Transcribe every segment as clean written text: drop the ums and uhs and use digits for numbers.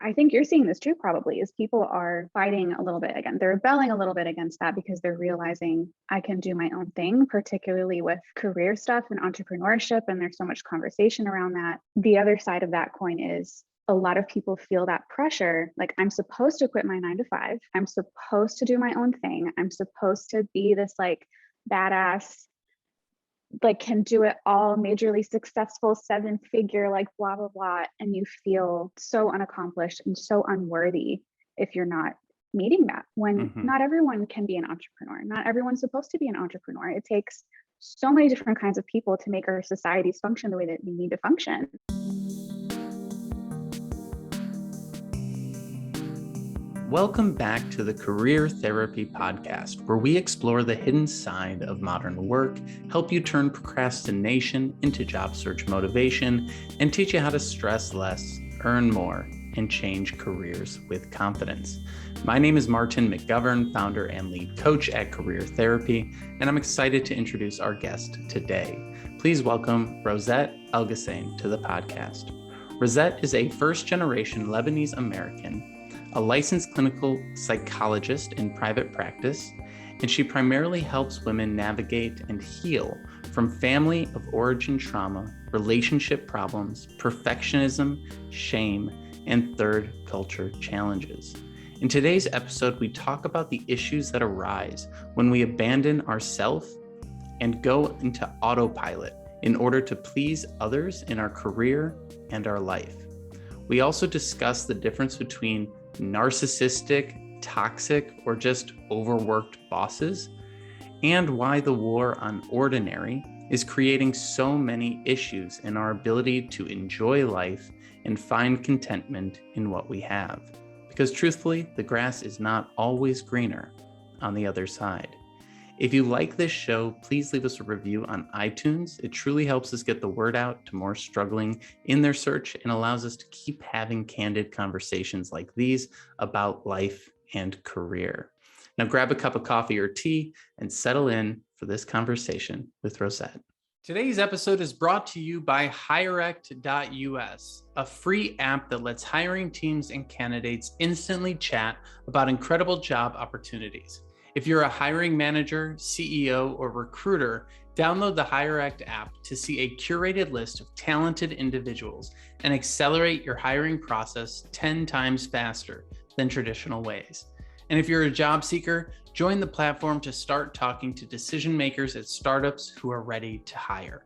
I think you're seeing this too, probably, is people are fighting a little bit again. They're rebelling a little bit against that because they're realizing I can do my own thing, particularly with career stuff and entrepreneurship. And there's so much conversation around that. The other side of that coin is a lot of people feel that pressure. Like, I'm supposed to quit my 9 to 5. I'm supposed to do my own thing. I'm supposed to be this like badass, like can do it all, majorly successful, 7-figure, like blah, blah, blah. And you feel so unaccomplished and so unworthy if you're not meeting that, when not everyone can be an entrepreneur. Not everyone's supposed to be an entrepreneur. It takes so many different kinds of people to make our societies function the way that we need to function. Welcome back to the Career Therapy Podcast, where we explore the hidden side of modern work, help you turn procrastination into job search motivation, and teach you how to stress less, earn more, and change careers with confidence. My name is Martin McGovern, founder and lead coach at Career Therapy, and I'm excited to introduce our guest today. Please welcome Rosette Elghossain to the podcast. Rosette is a first-generation Lebanese American, a licensed clinical psychologist in private practice, and she primarily helps women navigate and heal from family of origin trauma, relationship problems, perfectionism, shame, and third culture challenges. In today's episode, we talk about the issues that arise when we abandon ourselves and go into autopilot in order to please others in our career and our life. We also discuss the difference between narcissistic, toxic, or just overworked bosses, and why the war on ordinary is creating so many issues in our ability to enjoy life and find contentment in what we have. Because truthfully, the grass is not always greener on the other side. If you like this show, please leave us a review on iTunes. It truly helps us get the word out to more struggling in their search and allows us to keep having candid conversations like these about life and career. Now grab a cup of coffee or tea and settle in for this conversation with Rosette. Today's episode is brought to you by hirect.us, a free app that lets hiring teams and candidates instantly chat about incredible job opportunities. If you're a hiring manager, CEO, or recruiter, download the HireAct app to see a curated list of talented individuals and accelerate your hiring process 10 times faster than traditional ways. And if you're a job seeker, join the platform to start talking to decision makers at startups who are ready to hire.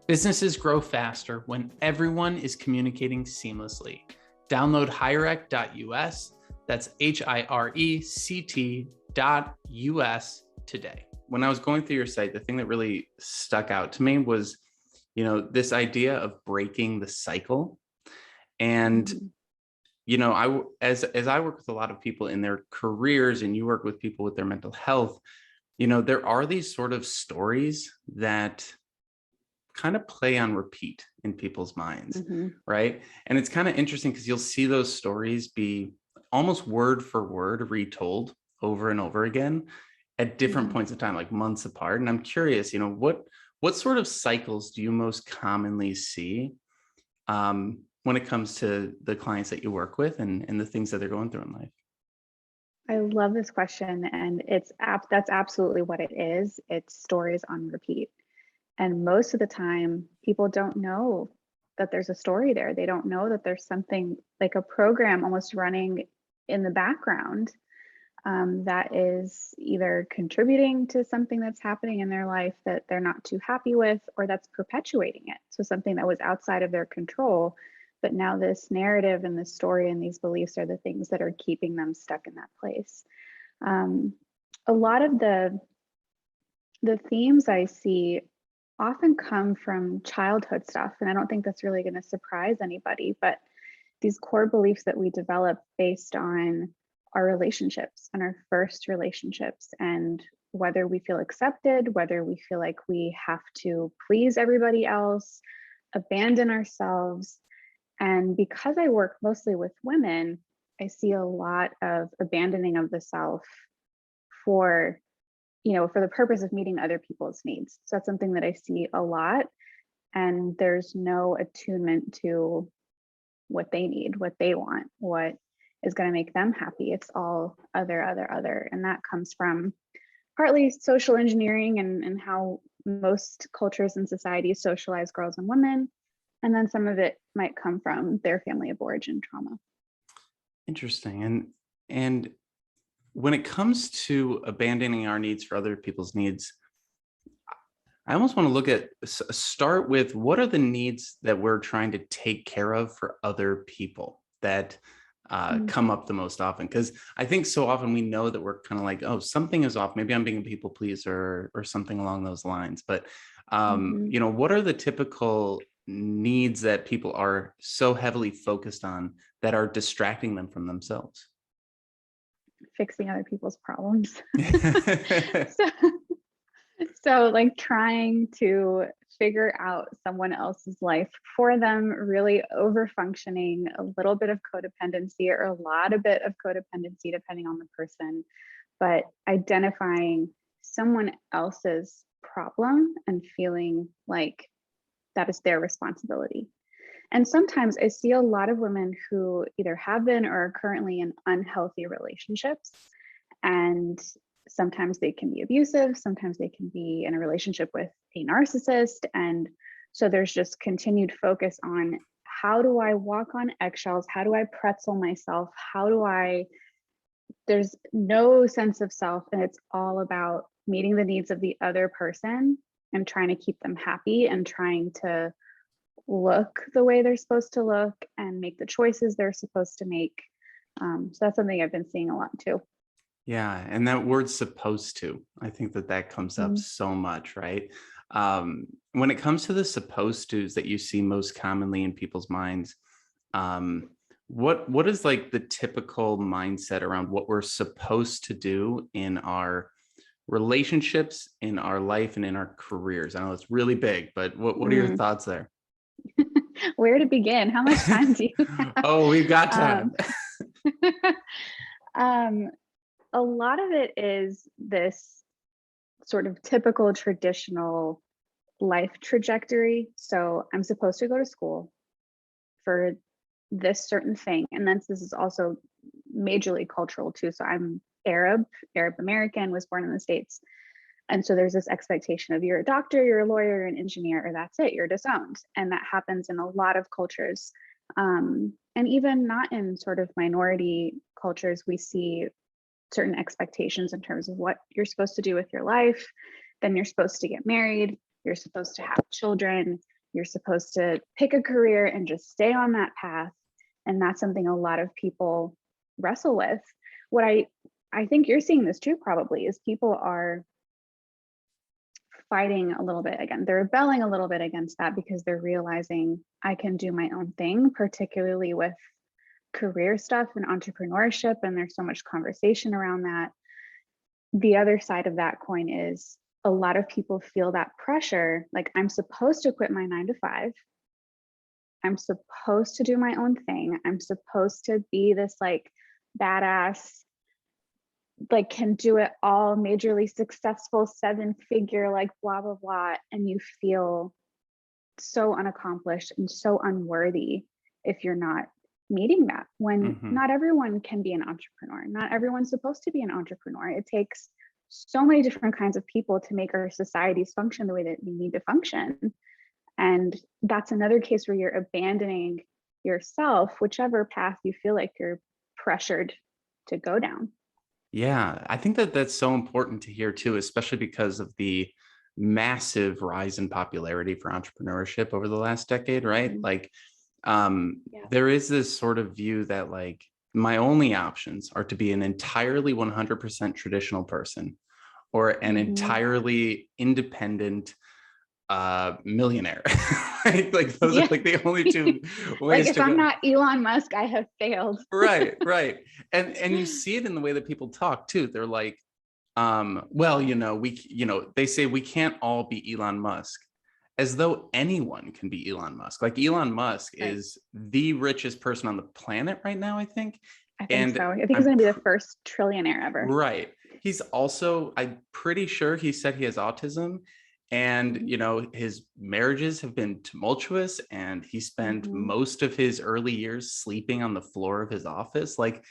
Businesses grow faster when everyone is communicating seamlessly. Download hirect.us, that's HIRECT.US today. When I was going through your site, the thing that really stuck out to me was, this idea of breaking the cycle. And, as I work with a lot of people in their careers, and you work with people with their mental health, there are these sort of stories that kind of play on repeat in people's minds, right? And it's kind of interesting because you'll see those stories be almost word for word retold over and over again at different points in time, like months apart. And I'm curious, what sort of cycles do you most commonly see when it comes to the clients that you work with and the things that they're going through in life? I love this question, and that's absolutely what it is. It's stories on repeat. And most of the time, people don't know that there's a story there. They don't know that there's something like a program almost running in the background that is either contributing to something that's happening in their life that they're not too happy with, or that's perpetuating it. So something that was outside of their control, but now this narrative and this story and these beliefs are the things that are keeping them stuck in that place. A lot of the themes I see often come from childhood stuff, and I don't think that's really going to surprise anybody, but these core beliefs that we develop based on our relationships and our first relationships, and whether we feel accepted, whether we feel like we have to please everybody else, abandon ourselves. And because I work mostly with women, I see a lot of abandoning of the self for the purpose of meeting other people's needs. So that's something that I see a lot. And there's no attunement to what they need, what they want, what is going to make them happy. It's all other. And that comes from partly social engineering and how most cultures and societies socialize girls and women. And then some of it might come from their family of origin trauma. Interesting. And when it comes to abandoning our needs for other people's needs, I almost want to look at start with what are the needs that we're trying to take care of for other people that come up the most often? Because I think so often we know that we're kind of like, oh, something is off. Maybe I'm being a people pleaser or something along those lines. But what are the typical needs that people are so heavily focused on that are distracting them from themselves? Fixing other people's problems. So like trying to figure out someone else's life for them, really over functioning, a little bit of codependency or a lot of bit of codependency, depending on the person, but identifying someone else's problem and feeling like that is their responsibility. And sometimes I see a lot of women who either have been or are currently in unhealthy relationships. And sometimes they can be abusive, sometimes they can be in a relationship with a narcissist. And so there's just continued focus on how do I walk on eggshells? How do I pretzel myself? There's no sense of self, and it's all about meeting the needs of the other person and trying to keep them happy and trying to look the way they're supposed to look and make the choices they're supposed to make. So that's something I've been seeing a lot too. Yeah. And that word supposed to, I think that comes up so much, right? When it comes to the supposed tos that you see most commonly in people's minds, what is like the typical mindset around what we're supposed to do in our relationships, in our life, and in our careers? I know it's really big, but what are your thoughts there? Where to begin? How much time do you have? Oh, we've got time. A lot of it is this sort of typical traditional life trajectory. So I'm supposed to go to school for this certain thing. And then this is also majorly cultural too. So I'm Arab American, was born in the States. And so there's this expectation of you're a doctor, you're a lawyer, you're an engineer, or that's it, you're disowned. And that happens in a lot of cultures. And even not in sort of minority cultures, we see certain expectations in terms of what you're supposed to do with your life. Then you're supposed to get married, you're supposed to have children, you're supposed to pick a career and just stay on that path. And that's something a lot of people wrestle with. What I think you're seeing this too, probably, is people are fighting a little bit again. They're rebelling a little bit against that because they're realizing I can do my own thing, particularly with career stuff and entrepreneurship. And there's so much conversation around that. The other side of that coin is a lot of people feel that pressure. Like, I'm supposed to quit my 9 to 5. I'm supposed to do my own thing. I'm supposed to be this like badass, like can do it all, majorly successful, 7-figure, like blah, blah, blah. And you feel so unaccomplished and so unworthy if you're not meeting that, when not everyone can be an entrepreneur. Not everyone's supposed to be an entrepreneur. It takes so many different kinds of people to make our societies function the way that we need to function. And that's another case where you're abandoning yourself, whichever path you feel like you're pressured to go down. Yeah, I think that's so important to hear too, especially because of the massive rise in popularity for entrepreneurship over the last decade, right? Like, there is this sort of view that like my only options are to be an entirely 100% traditional person or an entirely independent millionaire. Right? Like those are like the only two ways. Like if I'm not Elon Musk, I have failed. Right. And you see it in the way that people talk too. They're like, well, they say we can't all be Elon Musk, as though anyone can be Elon Musk. Like Elon Musk is the richest person on the planet right now, I think. I think so. I think he's going to be the first trillionaire ever. Right. He's also, I'm pretty sure he said he has autism. And, his marriages have been tumultuous, and he spent Mhm. most of his early years sleeping on the floor of his office. Like,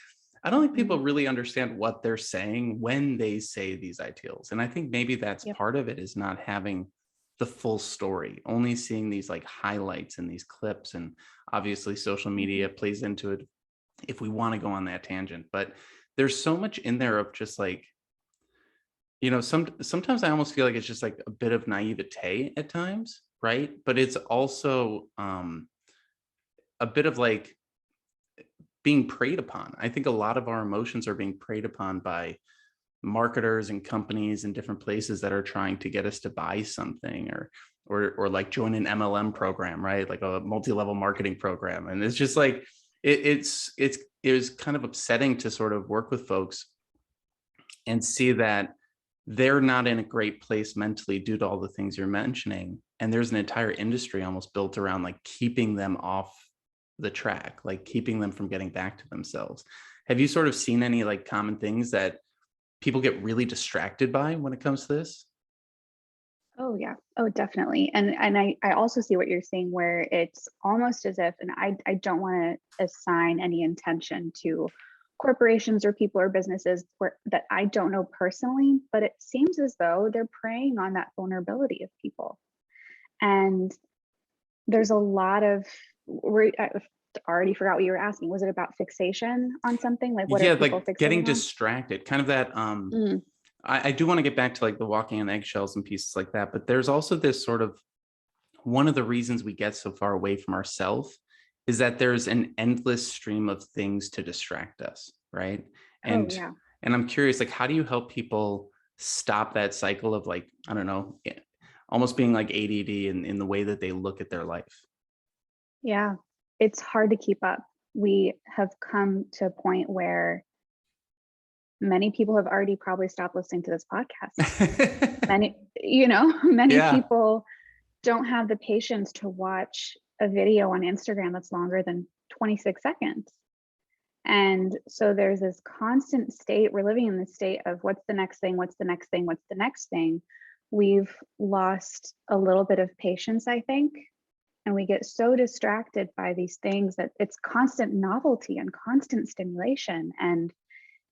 I don't think people Mhm. really understand what they're saying when they say these ideals. And I think maybe that's Yep. part of it, is not having the full story, only seeing these like highlights and these clips. And obviously social Mhm. media plays into it if we want to go on that tangent. But there's so much in there of just like, sometimes I almost feel like it's just like a bit of naivete at times, right? But it's also a bit of like being preyed upon. I think a lot of our emotions are being preyed upon by marketers and companies in different places that are trying to get us to buy something, or like join an MLM program, right? Like a multi-level marketing program. And it's just like it was kind of upsetting to sort of work with folks and see that they're not in a great place mentally due to all the things you're mentioning. And there's an entire industry almost built around like keeping them off the track, like keeping them from getting back to themselves. Have you sort of seen any like common things that people get really distracted by when it comes to this? Oh yeah. Oh, definitely. And I also see what you're saying where it's almost as if, and I don't want to assign any intention to corporations or people or businesses where that I don't know personally, but it seems as though they're preying on that vulnerability of people. And there's a lot of I already forgot what you were asking. Was it about fixation on something? Like what are Yeah, people like getting fixating on? distracted, kind of that. Mm. I do want to get back to like the walking on eggshells and pieces like that, but there's also this sort of, one of the reasons we get so far away from ourselves is that there's an endless stream of things to distract us, right? Oh And yeah. and I'm curious, like, how do you help people stop that cycle of like, I don't know, almost being like ADD in the way that they look at their life? Yeah. It's hard to keep up. We have come to a point where many people have already probably stopped listening to this podcast. Many, many Yeah. people don't have the patience to watch a video on Instagram that's longer than 26 seconds. And so there's this constant state. We're living in this state of what's the next thing? What's the next thing? What's the next thing? We've lost a little bit of patience, I think. And we get so distracted by these things that it's constant novelty and constant stimulation. And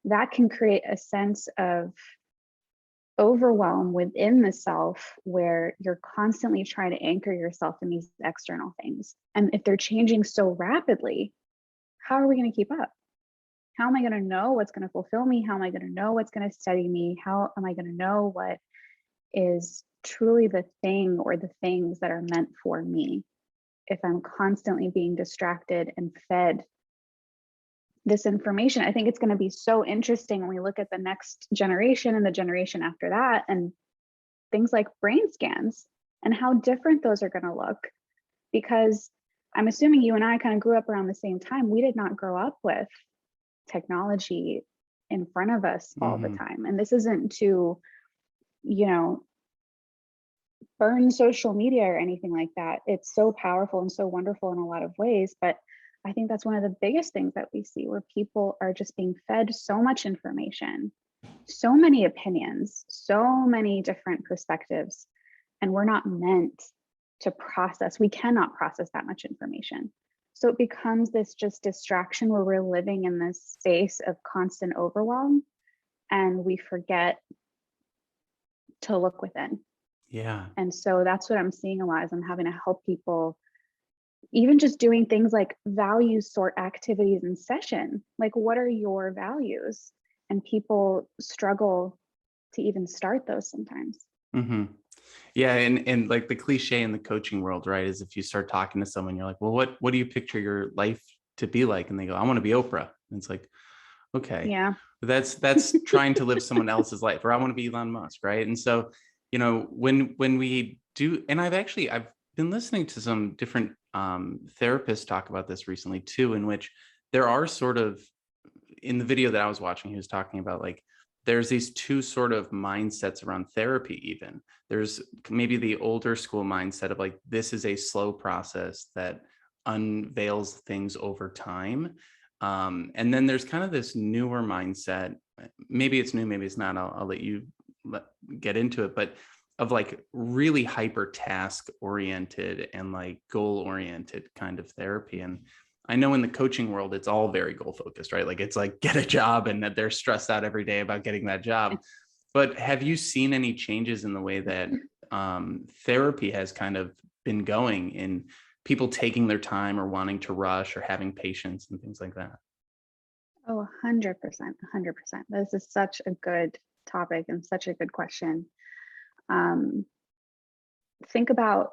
that can create a sense of overwhelm within the self where you're constantly trying to anchor yourself in these external things. And if they're changing so rapidly, how are we going to keep up? How am I going to know what's going to fulfill me? How am I going to know what's going to steady me? How am I going to know what is truly the thing or the things that are meant for me if I'm constantly being distracted and fed this information? I think it's going to be so interesting when we look at the next generation and the generation after that, and things like brain scans and how different those are going to look. Because I'm assuming you and I kind of grew up around the same time. We did not grow up with technology in front of us all the Hmm. time. And this isn't to, you know, burn social media or anything like that. It's so powerful and so wonderful in a lot of ways. But I think that's one of the biggest things that we see where people are just being fed so much information, so many opinions, so many different perspectives. And we're not meant to process, we cannot process that much information. So it becomes this just distraction where we're living in this space of constant overwhelm and we forget to look within. Yeah. And so that's what I'm seeing a lot is I'm having to help people even just doing things like value sort activities in session. Like, what are your values? And people struggle to even start those sometimes. Hmm. Yeah, and like the cliche in the coaching world, right, is if you start talking to someone, you're like, well, what do you picture your life to be like? And they go, I want to be Oprah. And it's like, okay, Yeah. that's trying to live someone else's life, or I want to be Elon Musk, right? And so, when we do, and I've been listening to some different therapists talk about this recently too, in which there are sort of, in the video that I was watching, he was talking about like there's these two sort of mindsets around therapy. Even there's maybe the older school mindset of like, this is a slow process that unveils things over time. And then there's kind of this newer mindset. Maybe it's new, maybe it's not. I'll let you get into it. But of like really hyper task oriented and like goal oriented kind of therapy. And I know in the coaching world, it's all very goal focused, right? Like it's like get a job and that they're stressed out every day about getting that job. But have you seen any changes in the way that therapy has kind of been going in people taking their time or wanting to rush or having patience and things like that? Oh, 100%, 100%. This is such a good topic and such a good question. Um, think about,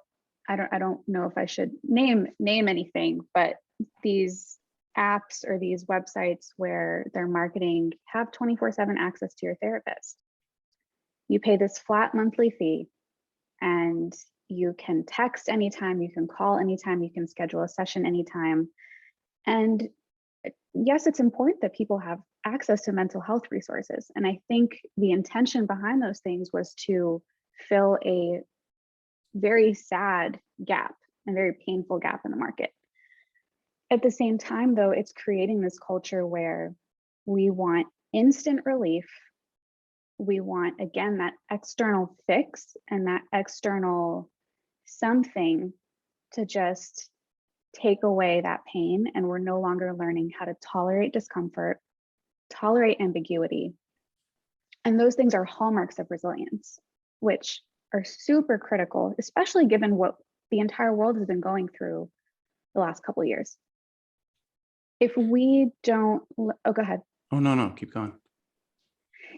I don't know if I should name anything, but these apps or these websites where they're marketing have 24/7 access to your therapist. You pay this flat monthly fee and you can text anytime, you can call anytime, you can schedule a session anytime. And yes, it's important that people have access to mental health resources. And I think the intention behind those things was to fill a very sad gap, a very painful gap in the market. At the same time, though, it's creating this culture where we want instant relief. We want, again, that external fix and that external something to just take away that pain. And we're no longer learning how to tolerate discomfort, tolerate ambiguity. And those things are hallmarks of resilience, which are super critical, especially given what the entire world has been going through the last couple of years. If we don't, oh, go ahead. Oh, no, keep going.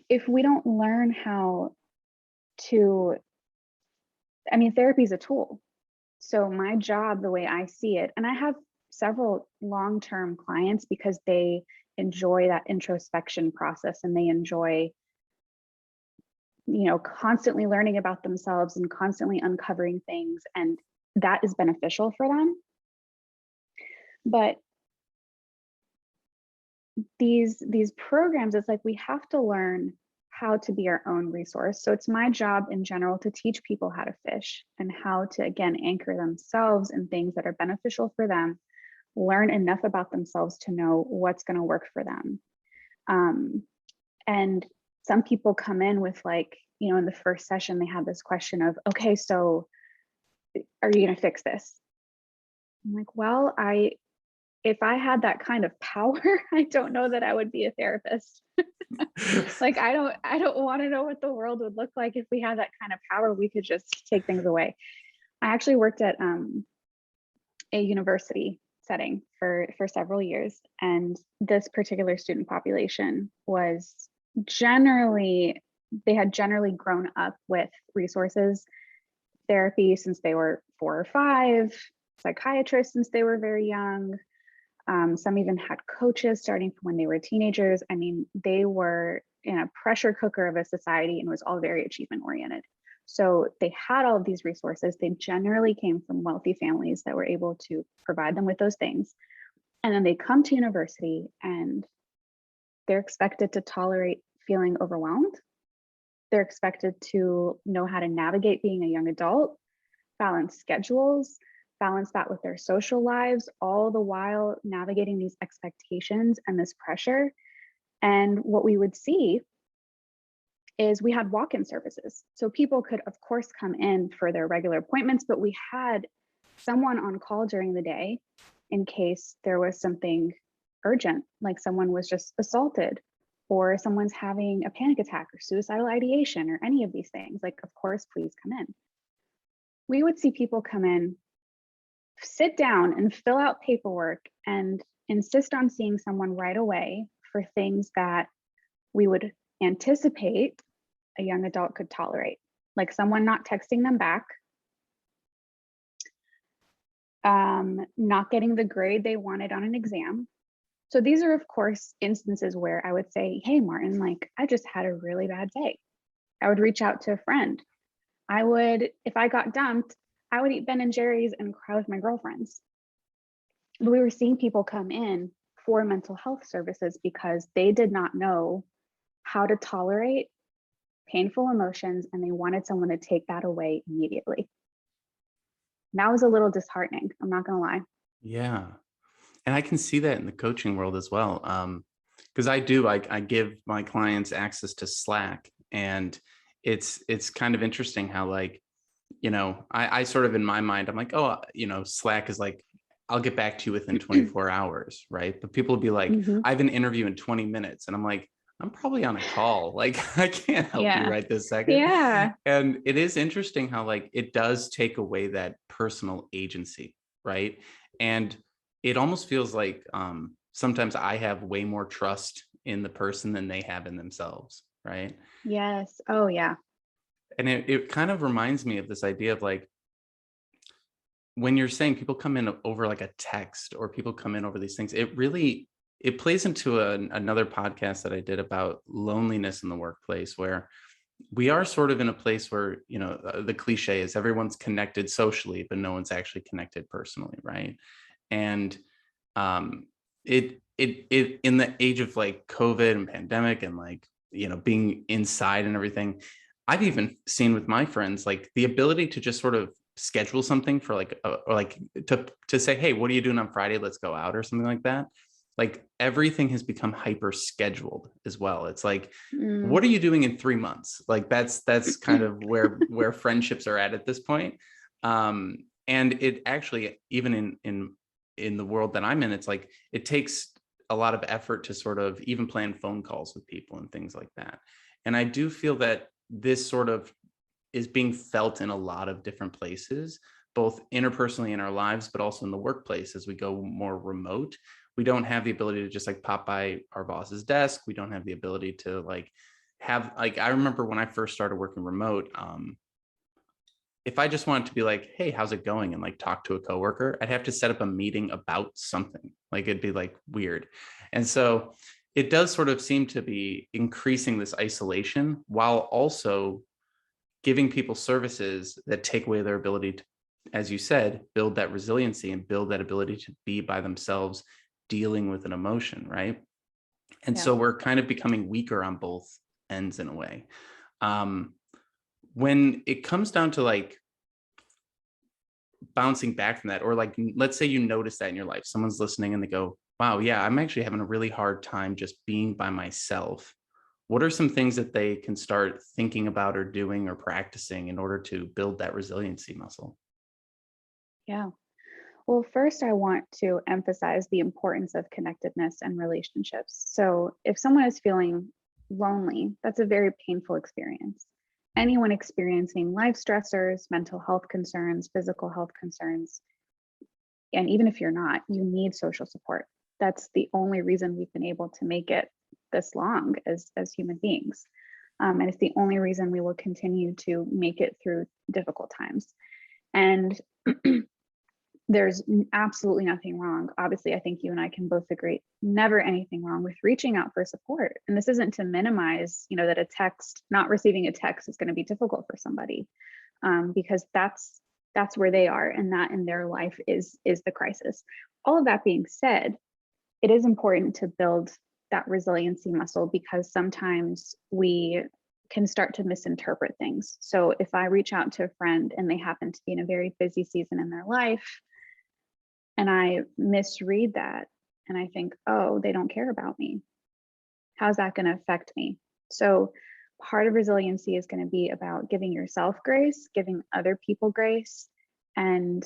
If we don't learn how to, I mean, therapy is a tool. So my job, the way I see it, and I have several long-term clients because they enjoy that introspection process and they enjoy, constantly learning about themselves and constantly uncovering things, and that is beneficial for them. But these programs, it's like we have to learn how to be our own resource. So it's my job in general to teach people how to fish and how to, again, anchor themselves in things that are beneficial for them, learn enough about themselves to know what's going to work for them. And some people come in with like, in the first session, they have this question of, okay, so are you going to fix this? I'm like, well, if I had that kind of power, I don't know that I would be a therapist. Like, I don't want to know what the world would look like if we had that kind of power. We could just take things away. I actually worked at a university setting for several years, and this particular student population was they had generally grown up with resources, therapy since they were 4 or 5, psychiatrists since they were very young. Some even had coaches starting from when they were teenagers. I mean, they were in a pressure cooker of a society and was all very achievement oriented. So they had all of these resources. They generally came from wealthy families that were able to provide them with those things. And then they come to university and they're expected to tolerate feeling overwhelmed. They're expected to know how to navigate being a young adult, balance schedules, balance that with their social lives, all the while navigating these expectations and this pressure. And what we would see is we had walk-in services. So people could, of course, come in for their regular appointments, but we had someone on call during the day in case there was something urgent, like someone was just assaulted or someone's having a panic attack or suicidal ideation or any of these things. Like, of course, please come in. We would see people come in, sit down and fill out paperwork and insist on seeing someone right away for things that we would anticipate a young adult could tolerate, like someone not texting them back, not getting the grade they wanted on an exam. So these are, of course, instances where I would say, hey, Martin, like, I just had a really bad day. I would reach out to a friend. I would, if I got dumped, I would eat Ben and Jerry's and cry with my girlfriends. But we were seeing people come in for mental health services because they did not know how to tolerate painful emotions and they wanted someone to take that away immediately. That was a little disheartening, I'm not gonna lie. Yeah. And I can see that in the coaching world as well. Because I give my clients access to Slack, and it's kind of interesting how like, I sort of in my mind, I'm like, oh, Slack is like, I'll get back to you within 24 hours, right? But people will be like, Hmm. I have an interview in 20 minutes. And I'm like, I'm probably on a call. Like, I can't help you Yeah. right this second. Yeah. And it is interesting how like it does take away that personal agency, right? And it almost feels like sometimes I have way more trust in the person than they have in themselves, right? Yes. Oh, yeah. And it kind of reminds me of this idea of like, when you're saying people come in over like a text or people come in over these things, it plays into another podcast that I did about loneliness in the workplace, where we are sort of in a place where, the cliche is everyone's connected socially, but no one's actually connected personally, right? And um, it in the age of like COVID and pandemic and like, being inside and everything, I've even seen with my friends, like the ability to just sort of schedule something for like, or like to say, hey, what are you doing on Friday? Let's go out or something like that. Like everything has become hyper scheduled as well. It's like, Mm. what are you doing in 3 months? Like that's kind of where friendships are at this point. And it actually, even in the world that I'm in, it's like it takes a lot of effort to sort of even plan phone calls with people and things like that. And I do feel that this sort of is being felt in a lot of different places, both interpersonally in our lives, but also in the workplace as we go more remote. We don't have the ability to just like pop by our boss's desk. We don't have the ability to like have like, I remember when I first started working remote, if I just wanted to be like, hey, how's it going? And like talk to a coworker, I'd have to set up a meeting about something. Like it'd be like weird. And so it does sort of seem to be increasing this isolation while also giving people services that take away their ability to, as you said, build that resiliency and build that ability to be by themselves dealing with an emotion, right? And Yeah. so we're kind of becoming weaker on both ends in a way. Um, when it comes down to like bouncing back from that, or like, let's say you notice that in your life, someone's listening and they go, wow, yeah, I'm actually having a really hard time just being by myself. What are some things that they can start thinking about or doing or practicing in order to build that resiliency muscle? Yeah. Well, first, I want to emphasize the importance of connectedness and relationships. So, if someone is feeling lonely, that's a very painful experience. Anyone experiencing life stressors, mental health concerns, physical health concerns, and even if you're not, you need social support. That's the only reason we've been able to make it this long as human beings. And it's the only reason we will continue to make it through difficult times. And there's absolutely nothing wrong. Obviously, I think you and I can both agree, never anything wrong with reaching out for support. And this isn't to minimize, that a text, not receiving a text is going to be difficult for somebody, because that's where they are, and that in their life is the crisis. All of that being said, it is important to build that resiliency muscle, because sometimes we can start to misinterpret things. So if I reach out to a friend and they happen to be in a very busy season in their life, and I misread that and I think, oh, they don't care about me, how's that going to affect me? So part of resiliency is going to be about giving yourself grace, giving other people grace, and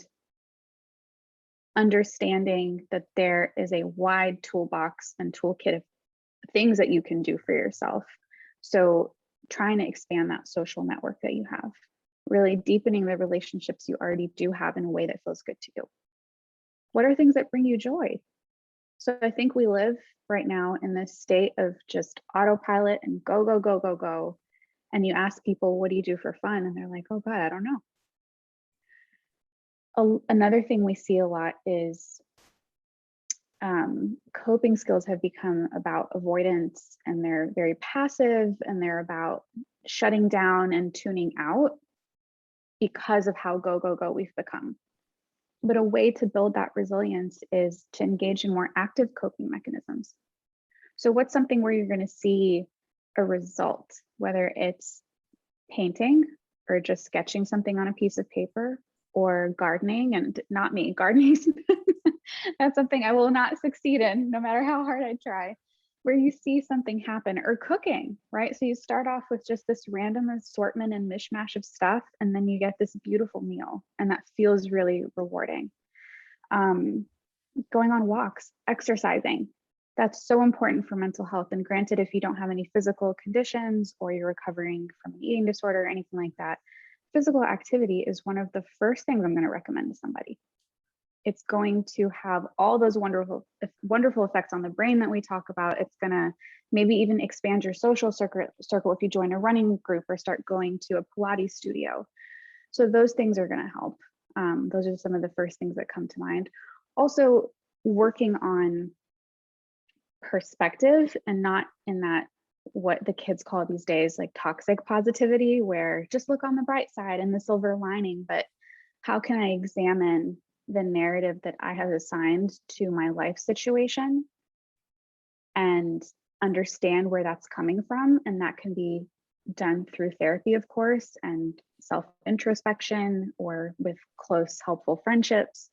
understanding that there is a wide toolbox and toolkit of things that you can do for yourself. So trying to expand that social network that you have, really deepening the relationships you already do have in a way that feels good to you. What are things that bring you joy? So I think we live right now in this state of just autopilot and go, go, go, go, go. And you ask people, what do you do for fun? And they're like, oh God, I don't know. Another thing we see a lot is coping skills have become about avoidance, and they're very passive, and they're about shutting down and tuning out because of how go, go, go we've become. But a way to build that resilience is to engage in more active coping mechanisms. So what's something where you're going to see a result, whether it's painting or just sketching something on a piece of paper, or gardening? And not me, gardening, that's something I will not succeed in no matter how hard I try. where you see something happen, or cooking, right? So you start off with just this random assortment and mishmash of stuff, and then you get this beautiful meal, and that feels really rewarding. Um, Going on walks, exercising. That's so important for mental health. And granted, if you don't have any physical conditions or you're recovering from an eating disorder or anything like that, physical activity is one of the first things I'm going to recommend to somebody. It's going to have all those wonderful effects on the brain that we talk about. It's going to maybe even expand your social circle if you join a running group or start going to a Pilates studio. So those things are going to help. Those are some of the first things that come to mind. Also, working on perspective, and not in that what the kids call these days like toxic positivity, where just look on the bright side and the silver lining, but how can I examine the narrative that I have assigned to my life situation and understand where that's coming from. And that can be done through therapy, of course, and self-introspection, or with close, helpful friendships,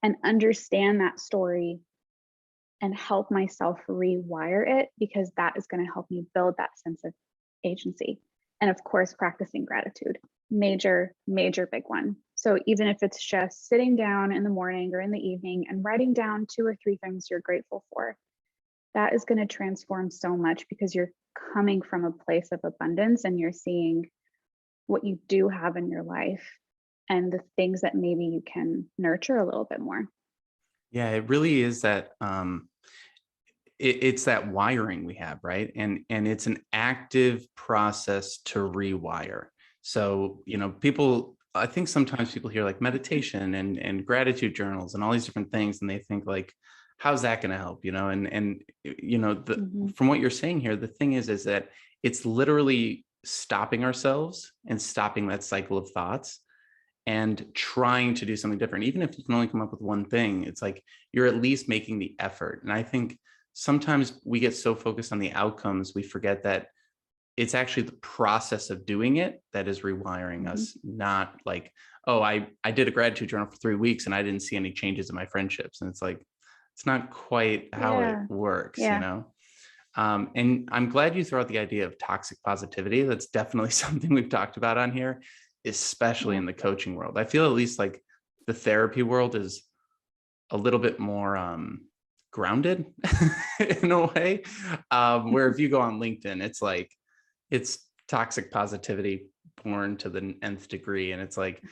and understand that story and help myself rewire it, because that is going to help me build that sense of agency. And of course, practicing gratitude, major, major big one. So even if it's just sitting down in the morning or in the evening and writing down 2 or 3 things you're grateful for, that is going to transform so much, because you're coming from a place of abundance and you're seeing what you do have in your life and the things that maybe you can nurture a little bit more. Yeah, it really is that it's that wiring we have, right? And it's an active process to rewire. So, people, I think sometimes people hear like meditation and gratitude journals and all these different things, and they think like, how's that going to help? From what you're saying here, the thing is that it's literally stopping ourselves and stopping that cycle of thoughts and trying to do something different. Even if you can only come up with one thing, it's like you're at least making the effort. And I think sometimes we get so focused on the outcomes, we forget that it's actually the process of doing it that is rewiring us, not like, oh, I did a gratitude journal for 3 weeks and I didn't see any changes in my friendships. And it's like, it's not quite how it works, And I'm glad you throw out the idea of toxic positivity. That's definitely something we've talked about on here, especially in the coaching world. I feel at least like the therapy world is a little bit more grounded in a way, where if you go on LinkedIn, it's like, it's toxic positivity born to the nth degree. And it's like,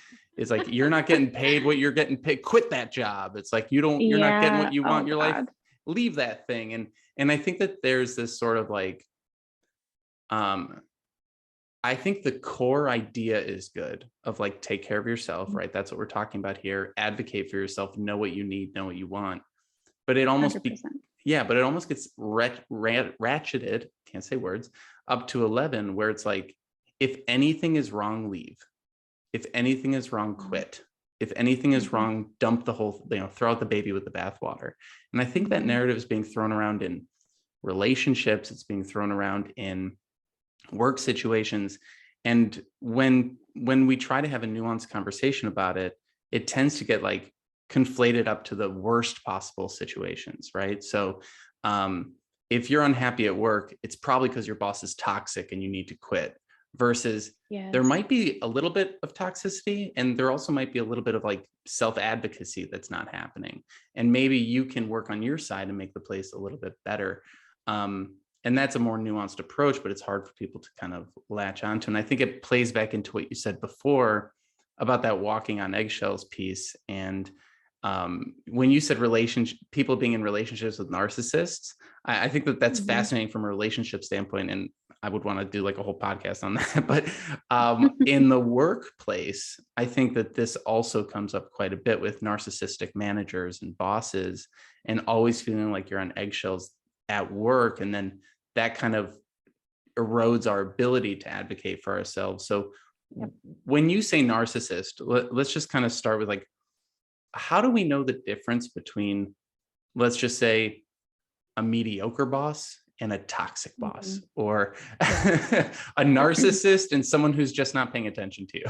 you're not getting paid what you're getting paid. Quit that job. It's like, you're not getting what you want in your life. Leave that thing. And I think that there's this sort of like, I think the core idea is good of like, take care of yourself, right? That's what we're talking about here. Advocate for yourself, know what you need, know what you want. But it almost gets ratcheted, can't say words, up to 11, where it's like, if anything is wrong, leave. If anything is wrong, quit. If anything is wrong, dump the whole, throw out the baby with the bathwater. And I think that narrative is being thrown around in relationships. It's being thrown around in work situations. And when we try to have a nuanced conversation about it, it tends to get like conflated up to the worst possible situations, right? So if you're unhappy at work, it's probably because your boss is toxic and you need to quit, versus there might be a little bit of toxicity, and there also might be a little bit of like self-advocacy that's not happening. And maybe you can work on your side and make the place a little bit better. And that's a more nuanced approach, but it's hard for people to kind of latch onto. And I think it plays back into what you said before about that walking on eggshells piece. And when you said people being in relationships with narcissists, I think that that's fascinating from a relationship standpoint. And I would want to do like a whole podcast on that. But in the workplace, I think that this also comes up quite a bit with narcissistic managers and bosses, and always feeling like you're on eggshells at work. And then that kind of erodes our ability to advocate for ourselves. So when you say narcissist, let's just kind of start with like, how do we know the difference between, let's just say, a mediocre boss and a toxic boss, or a narcissist and someone who's just not paying attention to you?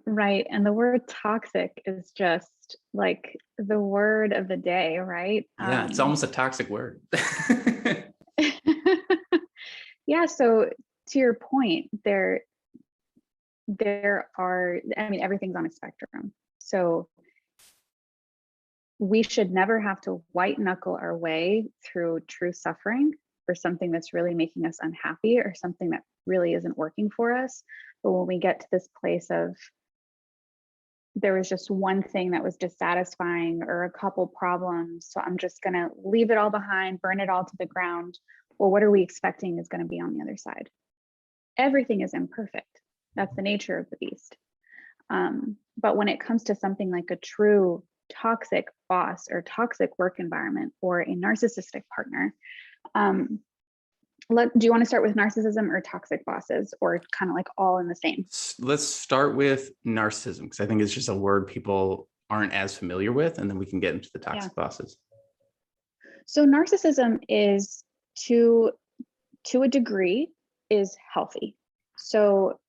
Right. And the word toxic is just like the word of the day, right? Yeah, it's almost a toxic word. Yeah. So to your point, there are, I mean, everything's on a spectrum. So we should never have to white knuckle our way through true suffering for something that's really making us unhappy or something that really isn't working for us. But when we get to this place of there was just one thing that was dissatisfying or a couple problems, so I'm just going to leave it all behind, burn it all to the ground. Well, what are we expecting is going to be on the other side? Everything is imperfect. That's the nature of the beast. But when it comes to something like a true toxic boss or toxic work environment or a narcissistic partner, do you want to start with narcissism or toxic bosses, or kind of like all in the same? Let's start with narcissism, because I think it's just a word people aren't as familiar with, and then we can get into the Yeah. toxic bosses. So narcissism is to a degree is healthy. So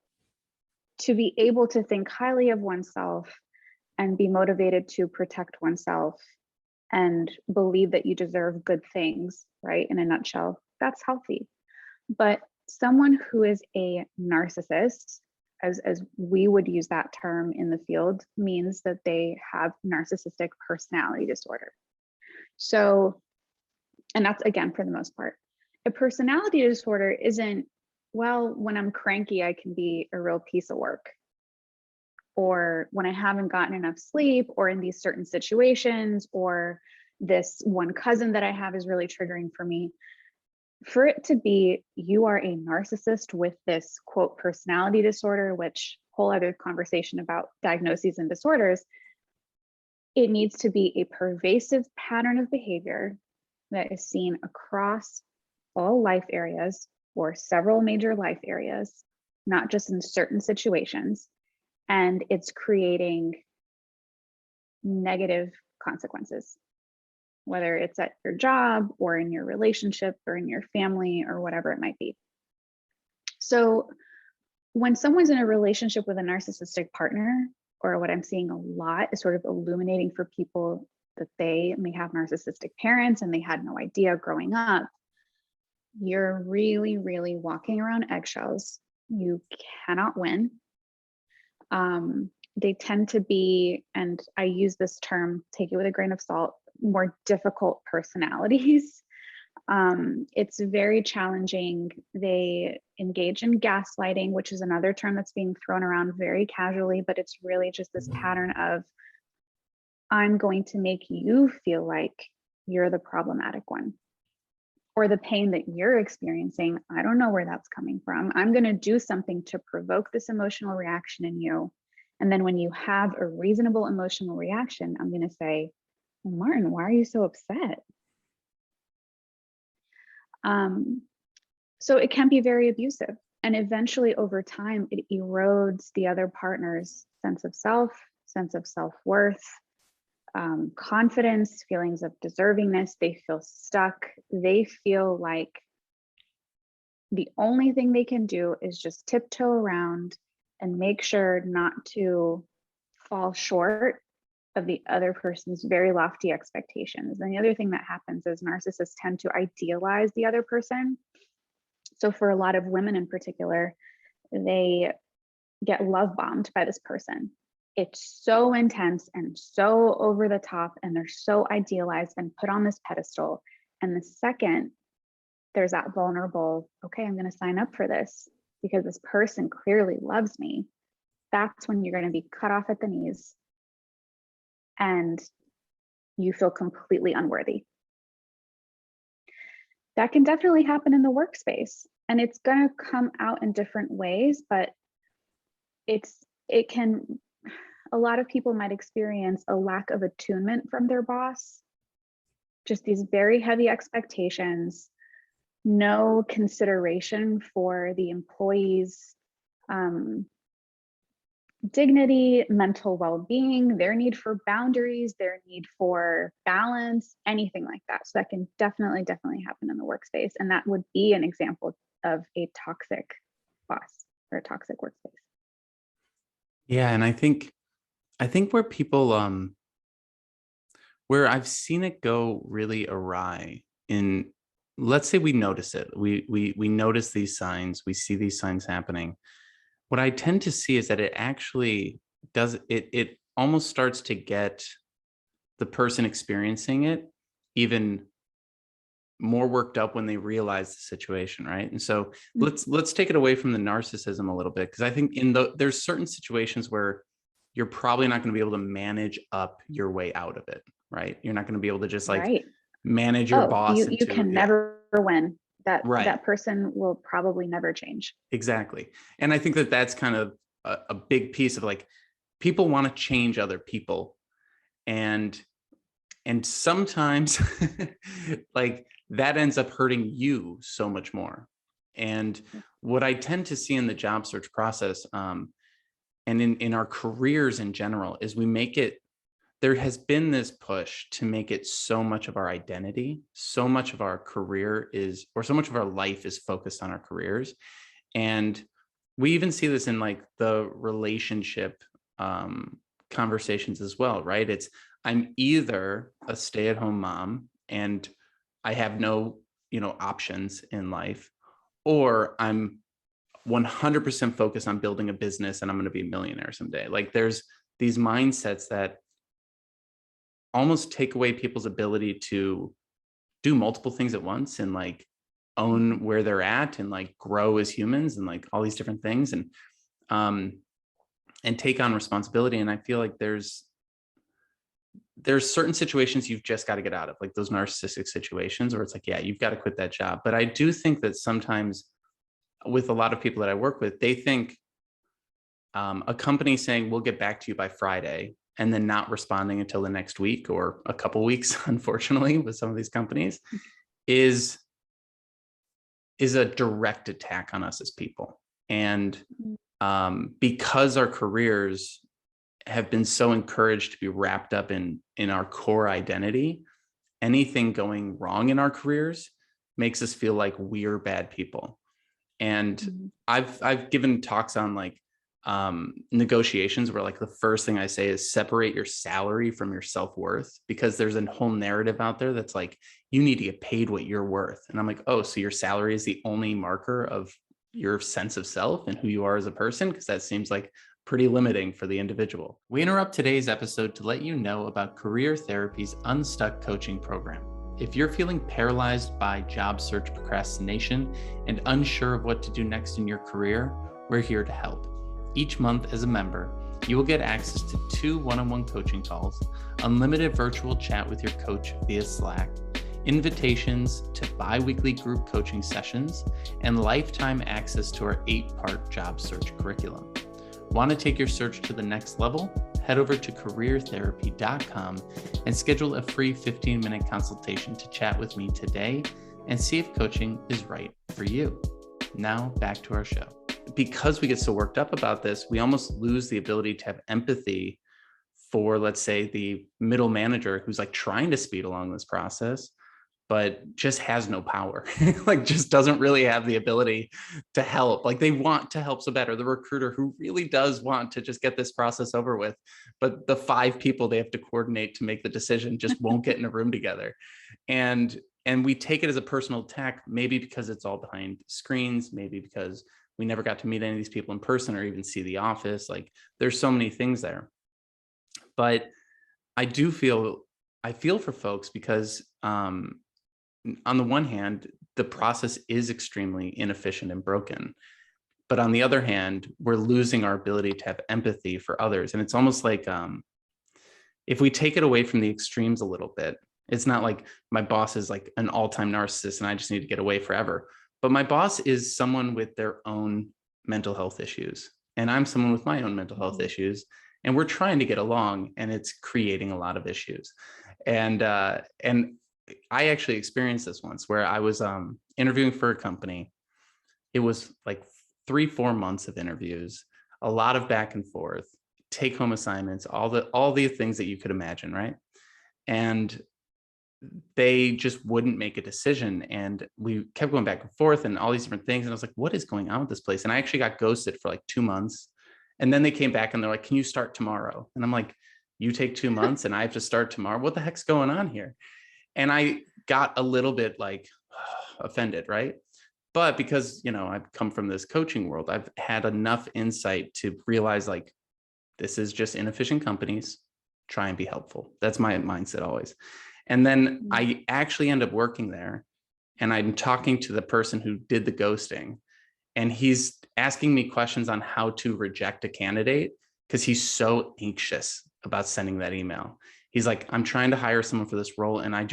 to be able to think highly of oneself and be motivated to protect oneself and believe that you deserve good things, right? In a nutshell, that's healthy. But someone who is a narcissist, as we would use that term in the field, means that they have narcissistic personality disorder. So, and that's again, for the most part, a personality disorder isn't, well, when I'm cranky, I can be a real piece of work. Or when I haven't gotten enough sleep, or in these certain situations, or this one cousin that I have is really triggering for me. For it to be, you are a narcissist with this quote personality disorder, which whole other conversation about diagnoses and disorders, it needs to be a pervasive pattern of behavior that is seen across all life areas or several major life areas, not just in certain situations. And it's creating negative consequences, whether it's at your job or in your relationship or in your family or whatever it might be. So when someone's in a relationship with a narcissistic partner, or what I'm seeing a lot is sort of illuminating for people that they may have narcissistic parents and they had no idea growing up, you're really, really walking around eggshells. You cannot win. They tend to be, and I use this term, take it with a grain of salt, more difficult personalities. It's very challenging. They engage in gaslighting, which is another term that's being thrown around very casually, but it's really just this pattern of, I'm going to make you feel like you're the problematic one, or the pain that you're experiencing, I don't know where that's coming from. I'm going to do something to provoke this emotional reaction in you. And then when you have a reasonable emotional reaction, I'm going to say, well, Martin, why are you so upset? So it can be very abusive. And eventually over time, it erodes the other partner's sense of self-worth, confidence, feelings of deservingness. They feel stuck. They feel like the only thing they can do is just tiptoe around and make sure not to fall short of the other person's very lofty expectations. And the other thing that happens is narcissists tend to idealize the other person. So for a lot of women in particular, they get love bombed by this person. It's so intense and so over the top, and they're so idealized and put on this pedestal. And the second there's that vulnerable, okay, I'm going to sign up for this because this person clearly loves me, that's when you're going to be cut off at the knees and you feel completely unworthy. That can definitely happen in the workspace, and it's going to come out in different ways, but it can, a lot of people might experience a lack of attunement from their boss, just these very heavy expectations, no consideration for the employee's dignity, mental well-being, their need for boundaries, their need for balance, anything like that. So that can definitely happen in the workspace. And that would be an example of a toxic boss or a toxic workspace. Yeah, and I think where people where I've seen it go really awry in, let's say we notice it. We notice these signs, we see these signs happening. What I tend to see is that it actually it almost starts to get the person experiencing it even more worked up when they realize the situation, right? And so Mm. let's take it away from the narcissism a little bit, because I think there's certain situations where you're probably not going to be able to manage up your way out of it, right? You're not going to be able to just like Right. manage your Oh, boss you into, can yeah, never win. right, That person will probably never change. exactly. And I think that that's kind of a big piece of like people want to change other people, and sometimes like that ends up hurting you so much more. And what I tend to see in the job search process, and in our careers in general, is we make it, there has been this push to make it so much of our identity, so much of our career is, or so much of our life is focused on our careers. And we even see this in like the relationship um, conversations as well, right? It's, I'm either a stay-at-home mom and I have no, options in life, or I'm 100% focused on building a business and I'm going to be a millionaire someday. Like there's these mindsets that almost take away people's ability to do multiple things at once and like own Mhm. where they're at and like grow as humans and like all these different things, um and take on responsibility. And I feel like there's certain situations you've just got to get out of, like those narcissistic situations where it's like, yeah, you've got to quit that job. But I do think that sometimes with a lot of people that I work with, they think a company saying we'll get back to you by Friday and then not responding until the next week or a couple weeks, unfortunately, with some of these companies, is a direct attack on us as people. And Mm. because our careers have been so encouraged to be wrapped up in our core identity, anything going wrong in our careers makes us feel like we're bad people. And Mhm. I've given talks on like negotiations where like the first thing I say is separate your salary from your self-worth, because there's a whole narrative out there that's like you need to get paid what you're worth. And I'm like, oh, so your salary is the only marker of your sense of self and who you are as a person? Because that seems like pretty limiting for the individual. We interrupt today's episode to let you know about Career Therapy's Unstuck coaching program. If you're feeling paralyzed by job search procrastination and unsure of what to do next in your career, we're here to help. Each month as a member, you will get access to 2 one-on-one coaching calls, unlimited virtual chat with your coach via Slack, invitations to bi-weekly group coaching sessions, and lifetime access to our 8-part job search curriculum. Want to take your search to the next level? Head over to careertherapy.com and schedule a free 15-minute consultation to chat with me today and see if coaching is right for you. Now back to our show. Because we get so worked up about this, we almost lose the ability to have empathy for, let's say, the middle manager who's like trying to speed along this process, but just has no power, like just doesn't really have the ability to help. Like they want to help so bad, or the recruiter who really does want to just get this process over with, but the 5 people they have to coordinate to make the decision just won't get in a room together. And we take it as a personal attack, maybe because it's all behind screens, maybe because we never got to meet any of these people in person or even see the office. Like there's so many things there. But I do feel, I feel for folks because on the one hand, the process is extremely inefficient and broken. But on the other hand, we're losing our ability to have empathy for others. And it's almost like if we take it away from the extremes a little bit, it's not like my boss is like an all-time narcissist and I just need to get away forever. But my boss is someone with their own mental health issues. And I'm someone with my own mental health Mhm. issues. And we're trying to get along and it's creating a lot of issues. And I actually experienced this once where I was interviewing for a company. It was like 3-4 months of interviews, a lot of back and forth, take home assignments, all the things that you could imagine, right? And they just wouldn't make a decision. And we kept going back and forth and all these different things. And I was like, what is going on with this place? And I actually got ghosted for like 2 months. And then they came back and they're like, can you start tomorrow? And I'm like, you take 2 months and I have to start tomorrow. What the heck's going on here? And I got a little bit like offended, right? But because, I've come from this coaching world, I've had enough insight to realize like, this is just inefficient companies. Try and be helpful. That's my mindset always. And then I actually end up working there, and I'm talking to the person who did the ghosting, and he's asking me questions on how to reject a candidate because he's so anxious about sending that email. He's like, I'm trying to hire someone for this role, and I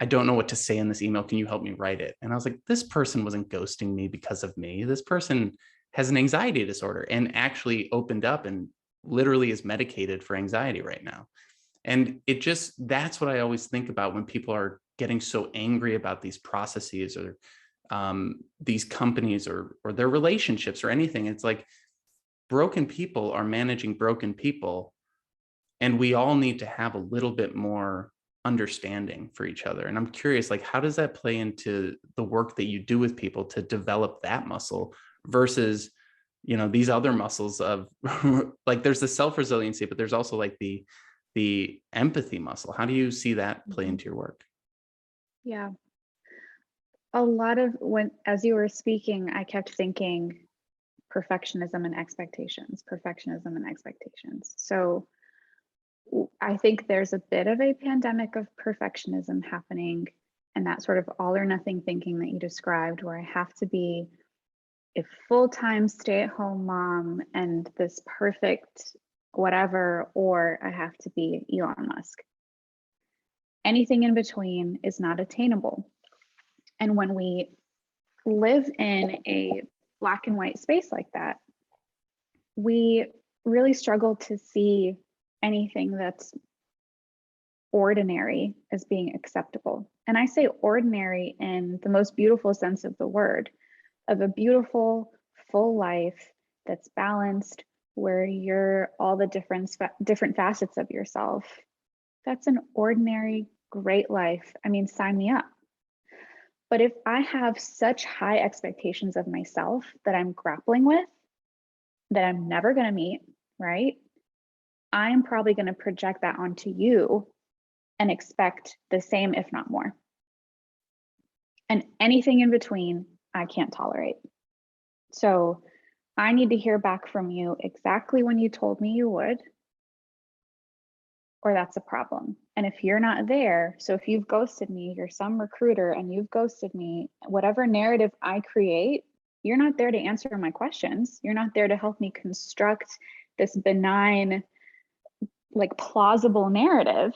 don't know what to say in this email. Can you help me write it? And I was like, this person wasn't ghosting me because of me. This person has an anxiety disorder and actually opened up and literally is medicated for anxiety right now. And that's what I always think about when people are getting so angry about these processes or these companies or their relationships or anything. It's like broken people are managing broken people, and we all need to have a little bit more understanding for each other. And I'm curious, like, how does that play into the work that you do with people to develop that muscle versus, these other muscles of like, there's the self-resiliency, but there's also like the empathy muscle. How do you see that play into your work? Yeah. A lot of as you were speaking, I kept thinking perfectionism and expectations, perfectionism and expectations. So I think there's a bit of a pandemic of perfectionism happening, and that sort of all or nothing thinking that you described, where I have to be a full-time stay-at-home mom and this perfect whatever, or I have to be Elon Musk. Anything in between is not attainable. And when we live in a black and white space like that, we really struggle to see anything that's ordinary as being acceptable. And I say ordinary in the most beautiful sense of the word, of a beautiful, full life that's balanced, where you're all the different facets of yourself. That's an ordinary, great life. I mean, sign me up. But if I have such high expectations of myself that I'm grappling with, that I'm never going to meet, right? I'm probably going to project that onto you and expect the same, if not more. And anything in between, I can't tolerate. So I need to hear back from you exactly when you told me you would, or that's a problem. And if you're not there, so if you've ghosted me, you're some recruiter and you've ghosted me, whatever narrative I create, you're not there to answer my questions. You're not there to help me construct this benign, like plausible narrative.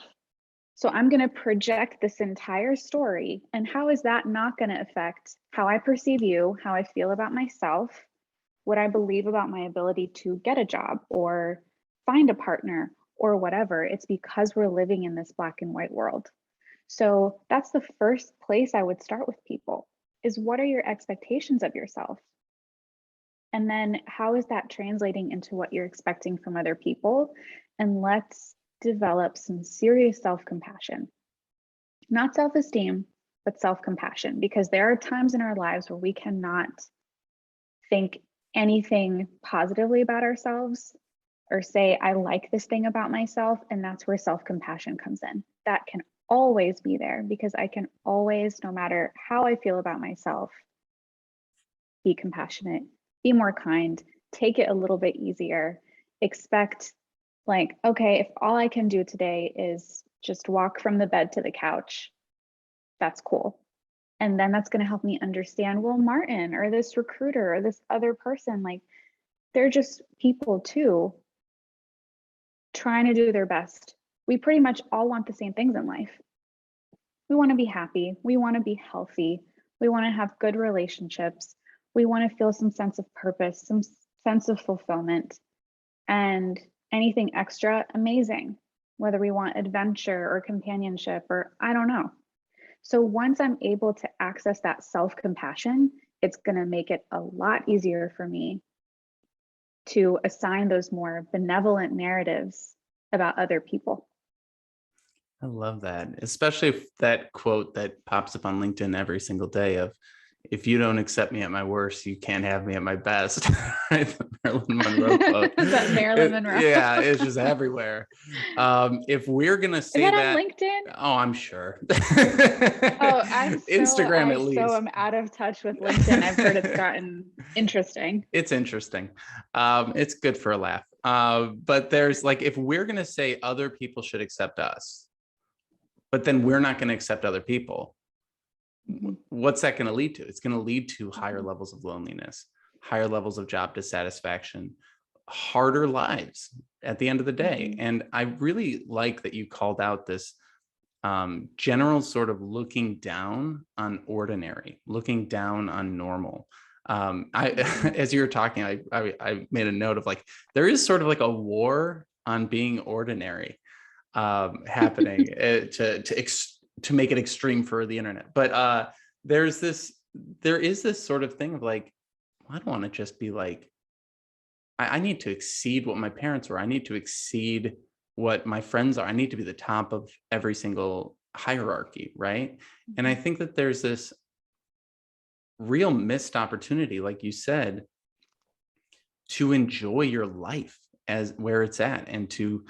So I'm going to project this entire story. And how is that not going to affect how I perceive you, how I feel about myself, what I believe about my ability to get a job or find a partner or whatever? It's because we're living in this black and white world. So that's the first place I would start with people is, what are your expectations of yourself? And then how is that translating into what you're expecting from other people? And let's develop some serious self-compassion, not self-esteem, but self-compassion, because there are times in our lives where we cannot think anything positively about ourselves or say, I like this thing about myself. And that's where self-compassion comes in. That can always be there, because I can always, no matter how I feel about myself, be compassionate, be more kind, take it a little bit easier, expect, like, okay, if all I can do today is just walk from the bed to the couch, that's cool. And then that's going to help me understand, well, Martin or this recruiter or this other person, like, they're just people too, trying to do their best. We pretty much all want the same things in life. We want to be happy. We want to be healthy. We want to have good relationships. We want to feel some sense of purpose, some sense of fulfillment, and anything extra, amazing, whether we want adventure or companionship or I don't know. So once I'm able to access that self-compassion, it's going to make it a lot easier for me to assign those more benevolent narratives about other people. I love that, especially if that quote that pops up on LinkedIn every single day of, if you don't accept me at my worst, you can't have me at my best. Right? The Marilyn Monroe quote. That Marilyn Monroe. Yeah, it's just everywhere. If we're gonna say Is that on LinkedIn? oh, I'm sure. Oh, Instagram at least. I'm out of touch with LinkedIn. I've heard it's gotten interesting. It's interesting. It's good for a laugh. But there's like, if we're gonna say other people should accept us, but then we're not going to accept other people, what's that going to lead to? It's going to lead to higher levels of loneliness, higher levels of job dissatisfaction, harder lives at the end of the day. And I really like that you called out this general sort of looking down on ordinary, looking down on normal. As you were talking, I made a note of like, there is sort of like a war on being ordinary happening to make it extreme for the internet. But there is this sort of thing of like, I don't want to just be like, I need to exceed what my parents were. I need to exceed what my friends are. I need to be the top of every single hierarchy, right? And I think that there's this real missed opportunity, like you said, to enjoy your life as where it's at and to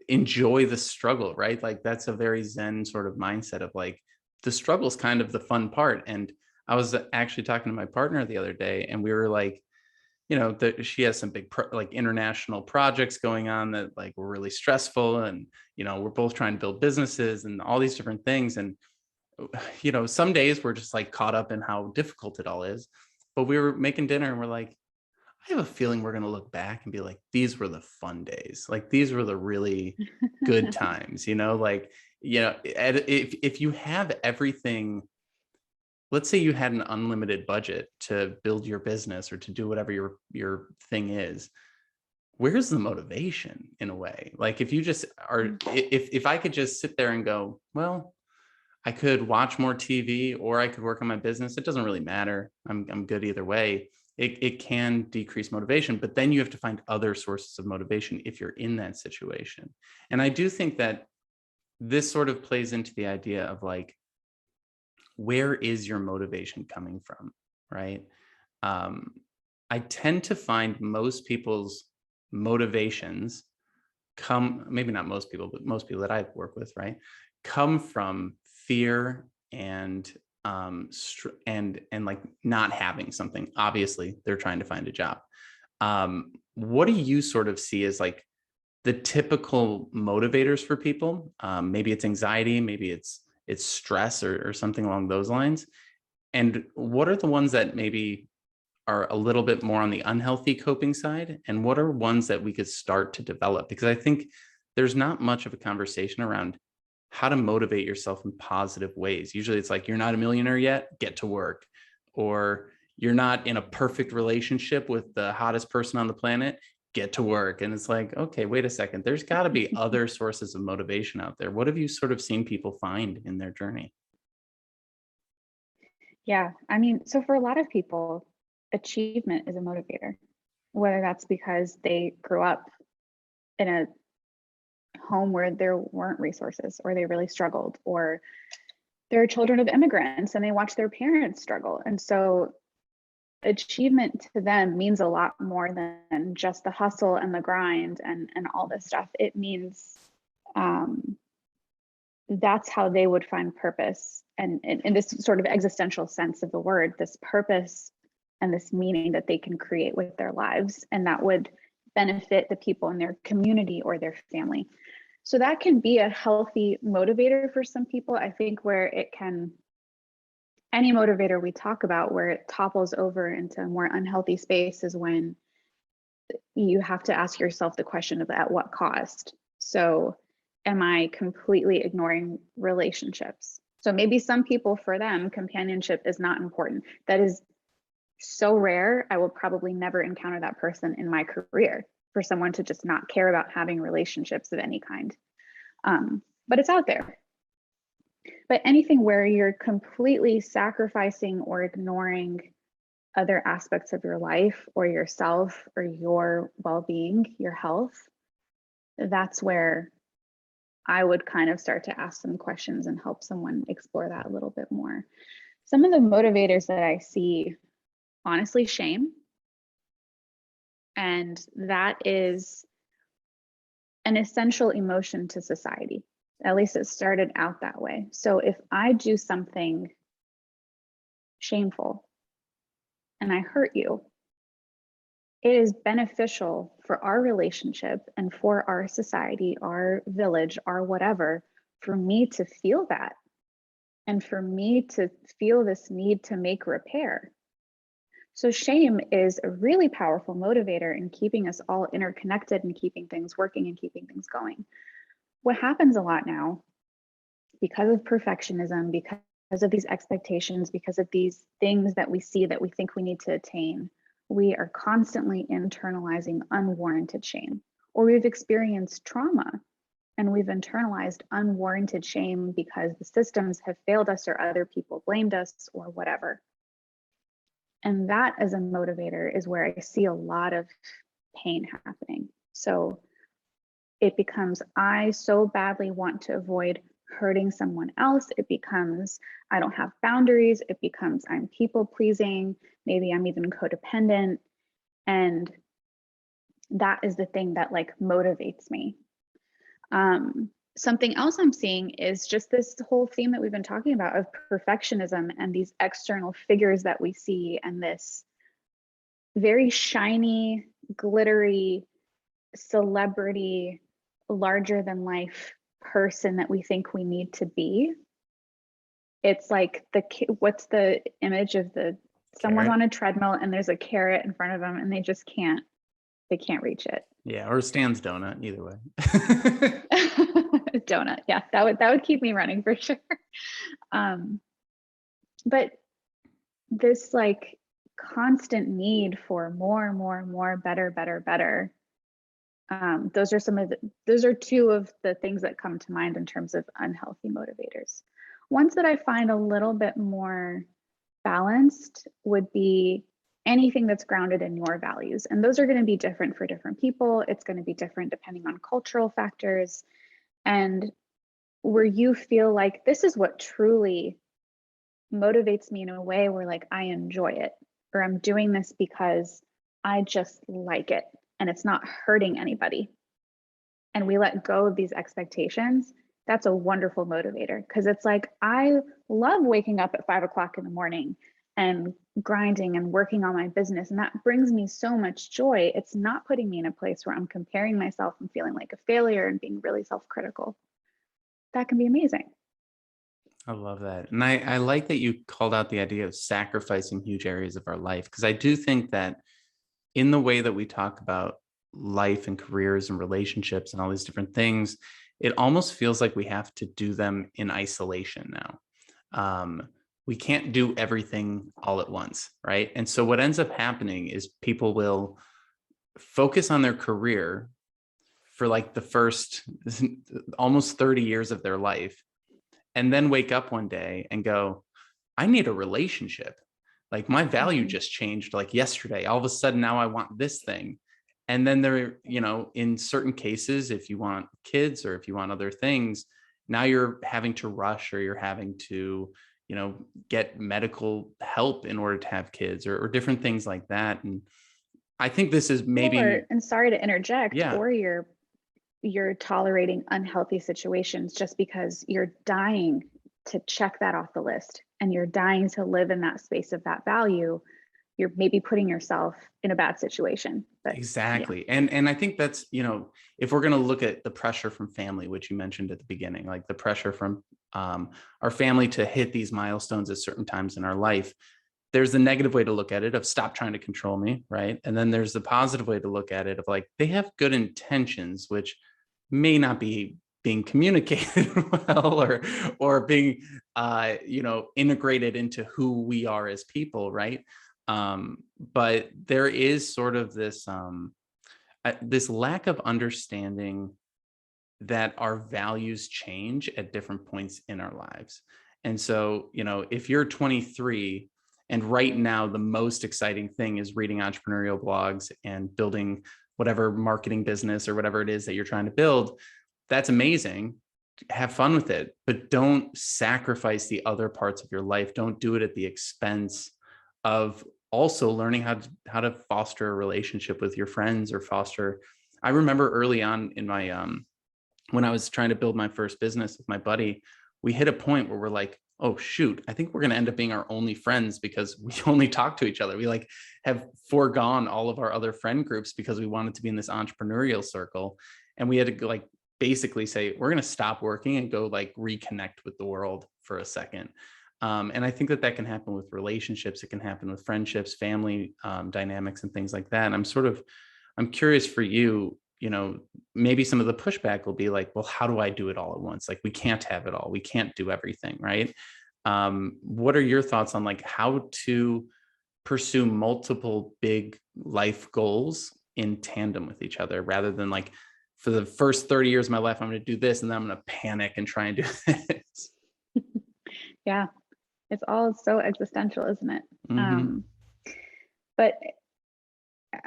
enjoy the struggle, right? Like that's a very Zen sort of mindset of like, the struggle is kind of the fun part. And I was actually talking to my partner the other day, and we were like, you know, that she has some big like international projects going on that like were really stressful, and you know, we're both trying to build businesses and all these different things. And you know, some days we're just like caught up in how difficult it all is. But we were making dinner and we're like, I have a feeling we're going to look back and be like, these were the fun days. Like these were the really good times, you know, like, you know, if you have everything, let's say you had an unlimited budget to build your business or to do whatever your thing is, where's the motivation in a way? Like if you just are, if I could just sit there and go, well, I could watch more TV or I could work on my business. It doesn't really matter. I'm good either way. It can decrease motivation, but then you have to find other sources of motivation if you're in that situation. And I do think that this sort of plays into the idea of like, where is your motivation coming from, right? I tend to find most people's motivations come, maybe not most people, but most people that I work with, right, come from fear and like not having something. Obviously they're trying to find a job. What do you sort of see as like the typical motivators for people? Maybe it's anxiety, maybe it's stress or something along those lines. And what are the ones that maybe are a little bit more on the unhealthy coping side? And what are ones that we could start to develop? Because I think there's not much of a conversation around how to motivate yourself in positive ways. Usually it's like, you're not a millionaire yet, get to work. Or you're not in a perfect relationship with the hottest person on the planet, get to work. And it's like, okay, wait a second, there's got to be other sources of motivation out there. What have you sort of seen people find in their journey? Yeah, I mean, so for a lot of people, achievement is a motivator, whether that's because they grew up in a home where there weren't resources or they really struggled, or they're children of immigrants and they watch their parents struggle. And so achievement to them means a lot more than just the hustle and the grind and all this stuff. It means that's how they would find purpose, and in this sort of existential sense of the word, this purpose and this meaning that they can create with their lives, and that would benefit the people in their community or their family. So that can be a healthy motivator for some people. I think where it can, any motivator we talk about where it topples over into a more unhealthy space is when you have to ask yourself the question of at what cost. So am I completely ignoring relationships? So maybe some people, for them, companionship is not important. That is so rare. I will probably never encounter that person in my career, for someone to just not care about having relationships of any kind. But it's out there. But anything where you're completely sacrificing or ignoring other aspects of your life or yourself or your well-being, your health, that's where I would kind of start to ask some questions and help someone explore that a little bit more. Some of the motivators that I see, honestly, shame. And that is an essential emotion to society. At least it started out that way. So if I do something shameful and I hurt you, it is beneficial for our relationship and for our society, our village, our whatever, for me to feel that and for me to feel this need to make repair. So shame is a really powerful motivator in keeping us all interconnected and keeping things working and keeping things going. What happens a lot now, because of perfectionism, because of these expectations, because of these things that we see that we think we need to attain, we are constantly internalizing unwarranted shame, or we've experienced trauma and we've internalized unwarranted shame because the systems have failed us or other people blamed us or whatever. And that as a motivator is where I see a lot of pain happening. So it becomes, I so badly want to avoid hurting someone else. It becomes, I don't have boundaries. It becomes, I'm people pleasing. Maybe I'm even codependent. And that is the thing that like motivates me. Something else I'm seeing is just this whole theme that we've been talking about of perfectionism and these external figures that we see, and this very shiny, glittery, celebrity, larger than life person that we think we need to be. It's like what's the image of the someone's Carrot? on a treadmill and there's a carrot in front of them and they just can't reach it. Yeah, or Stan's donut, either way. Donut, yeah, that would keep me running for sure. But this like constant need for more, better. Those are two of the things that come to mind in terms of unhealthy motivators. Ones that I find a little bit more balanced would be anything that's grounded in your values. And those are going to be different for different people. It's going to be different depending on cultural factors. And where you feel like this is what truly motivates me in a way where like I enjoy it, or I'm doing this because I just like it and it's not hurting anybody. And we let go of these expectations. That's a wonderful motivator, because it's like, I love waking up at 5 o'clock in the morning and grinding and working on my business. And that brings me so much joy. It's not putting me in a place where I'm comparing myself and feeling like a failure and being really self-critical. That can be amazing. I love that. And I like that you called out the idea of sacrificing huge areas of our life, because I do think that in the way that we talk about life and careers and relationships and all these different things, it almost feels like we have to do them in isolation now. We can't do everything all at once, right? And so what ends up happening is people will focus on their career for like the first almost 30 years of their life, and then wake up one day and go, I need a relationship. Like my value just changed like yesterday. All of a sudden now I want this thing. And then there, in certain cases, if you want kids or if you want other things, now you're having to rush, or you're having to, get medical help in order to have kids, or different things like that. And I think this is maybe, and sorry to interject, yeah, or you're tolerating unhealthy situations just because you're dying to check that off the list and you're dying to live in that space of that value. You're maybe putting yourself in a bad situation. But exactly. Yeah. And I think that's, if we're going to look at the pressure from family, which you mentioned at the beginning, like the pressure from our family to hit these milestones at certain times in our life, there's the negative way to look at it of stop trying to control me, right? And then there's the positive way to look at it of like, they have good intentions, which may not be being communicated well, or being integrated into who we are as people, right? But there is sort of this this lack of understanding that our values change at different points in our lives. And so, if you're 23 and right now the most exciting thing is reading entrepreneurial blogs and building whatever marketing business or whatever it is that you're trying to build, that's amazing. have fun with it, but don't sacrifice the other parts of your life. Don't do it at the expense of also learning how to foster a relationship with your friends or foster. I remember early on in my when I was trying to build my first business with my buddy, we hit a point where we're like, oh shoot, I think we're going to end up being our only friends because we only talk to each other. We like have foregone all of our other friend groups because we wanted to be in this entrepreneurial circle. And we had to like basically say, we're going to stop working and go like reconnect with the world for a second. And I think that that can happen with relationships. It can happen with friendships, family dynamics, and things like that. And I'm curious for you, you know, maybe some of the pushback will be like, well, how do I do it all at once? Like, we can't have it all. We can't do everything, right? What are your thoughts on like how to pursue multiple big life goals in tandem with each other rather than like, for the first 30 years of my life, I'm going to do this and then I'm going to panic and try and do this. Yeah, it's all so existential, isn't it? Mm-hmm. But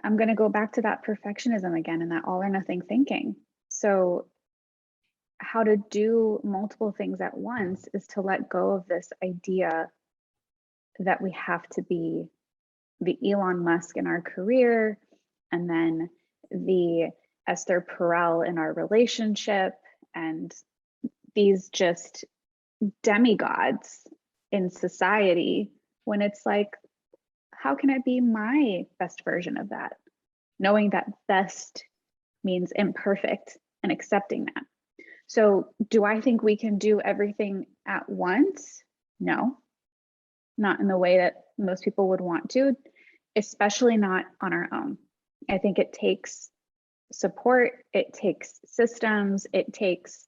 I'm going to go back to that perfectionism again and that all or nothing thinking. So how to do multiple things at once is to let go of this idea that we have to be the Elon Musk in our career and then the Esther Perel in our relationship and these just demigods in society, when it's like, how can I be my best version of that? Knowing that best means imperfect and accepting that. So do I think we can do everything at once? No, not in the way that most people would want to, especially not on our own. I think it takes support, it takes systems, it takes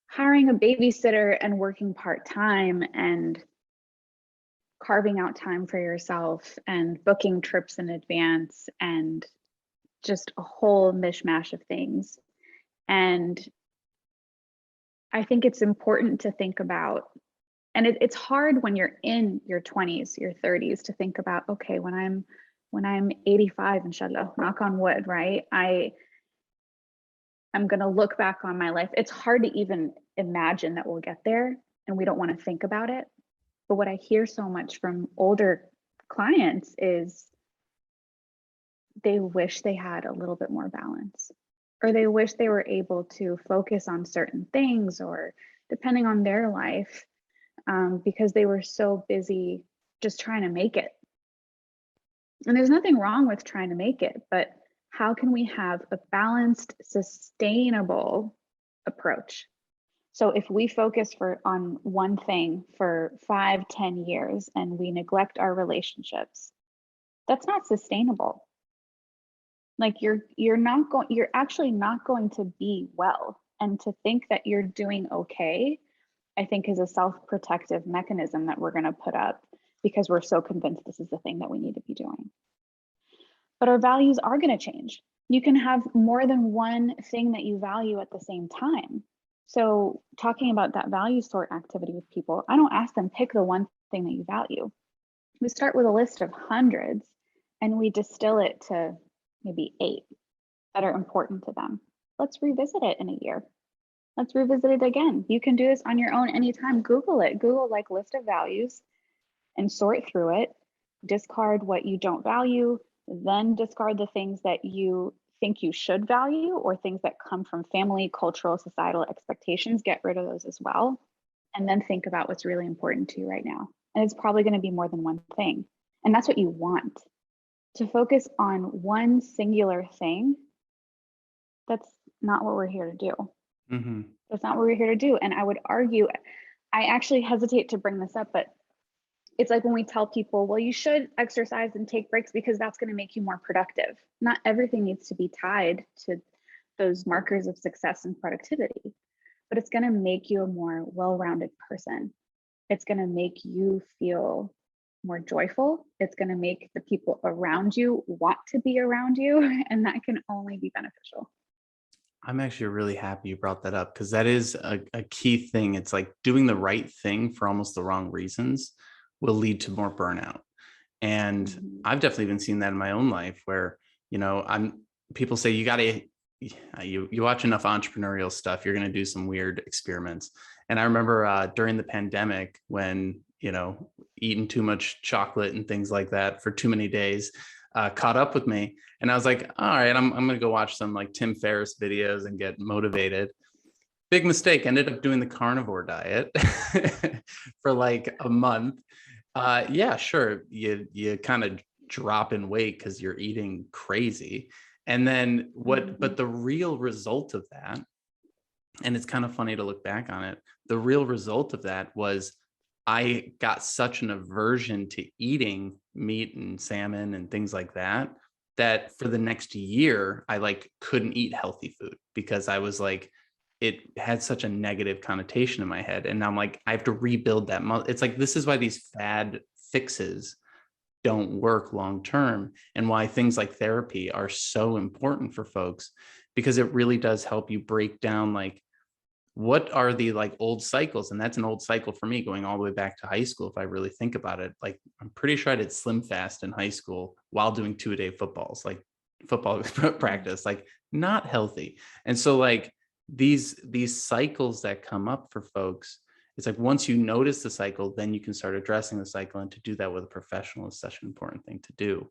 hiring a babysitter and working part-time and carving out time for yourself and booking trips in advance and just a whole mishmash of things. And I think it's important to think about, and it's hard when you're in your 20s, your 30s to think about, okay, when I'm 85, inshallah, knock on wood, right? I'm going to look back on my life. It's hard to even imagine that we'll get there and we don't want to think about it. But what I hear so much from older clients is they wish they had a little bit more balance, or they wish they were able to focus on certain things, or depending on their life, because they were so busy just trying to make it. And there's nothing wrong with trying to make it, but how can we have a balanced, sustainable approach? So if we focus on one thing for 5-10 years and we neglect our relationships, that's not sustainable. Like you're actually not going to be well. And to think that you're doing okay, I think is a self-protective mechanism that we're going to put up because we're so convinced this is the thing that we need to be doing. But our values are going to change. You can have more than one thing that you value at the same time. So talking about that value sort activity with people, I don't ask them pick the one thing that you value. We start with a list of hundreds and we distill it to maybe 8 that are important to them. Let's revisit it in a year. Let's revisit it again. You can do this on your own anytime. Google it. Google like list of values and sort through it. Discard what you don't value, then discard the things that you think you should value or things that come from family, cultural, societal expectations. Get rid of those as well. And then think about what's really important to you right now. And it's probably going to be more than one thing. And that's what you want. To focus on one singular thing, that's not what we're here to do. Mm-hmm. That's not what we're here to do. And I would argue, I actually hesitate to bring this up, but it's like when we tell people, well, you should exercise and take breaks because that's going to make you more productive. Not everything needs to be tied to those markers of success and productivity, but it's going to make you a more well-rounded person. It's going to make you feel more joyful. It's going to make the people around you want to be around you, and that can only be beneficial. I'm actually really happy you brought that up because that is a key thing. It's like doing the right thing for almost the wrong reasons will lead to more burnout. And I've definitely been seeing that in my own life where, you know, people say you got to you watch enough entrepreneurial stuff, you're going to do some weird experiments. And I remember during the pandemic when, eating too much chocolate and things like that for too many days caught up with me. And I was like, all right, I'm going to go watch some like Tim Ferriss videos and get motivated. Big mistake. Ended up doing the carnivore diet for like a month. Yeah, sure. You kind of drop in weight because you're eating crazy. And then but the real result of that, and it's kind of funny to look back on it, the real result of that was I got such an aversion to eating meat and salmon and things like that, that for the next year, I like couldn't eat healthy food because I was like, it had such a negative connotation in my head. And now I'm like, I have to rebuild that. It's like, this is why these fad fixes don't work long term, and why things like therapy are so important for folks, because it really does help you break down like what are the like old cycles. And that's an old cycle for me going all the way back to high school. If I really think about it, like I'm pretty sure I did slim fast in high school while doing 2-a-day footballs, like football practice, like not healthy. And so like these cycles that come up for folks, it's like once you notice the cycle, then you can start addressing the cycle. And to do that with a professional is such an important thing to do.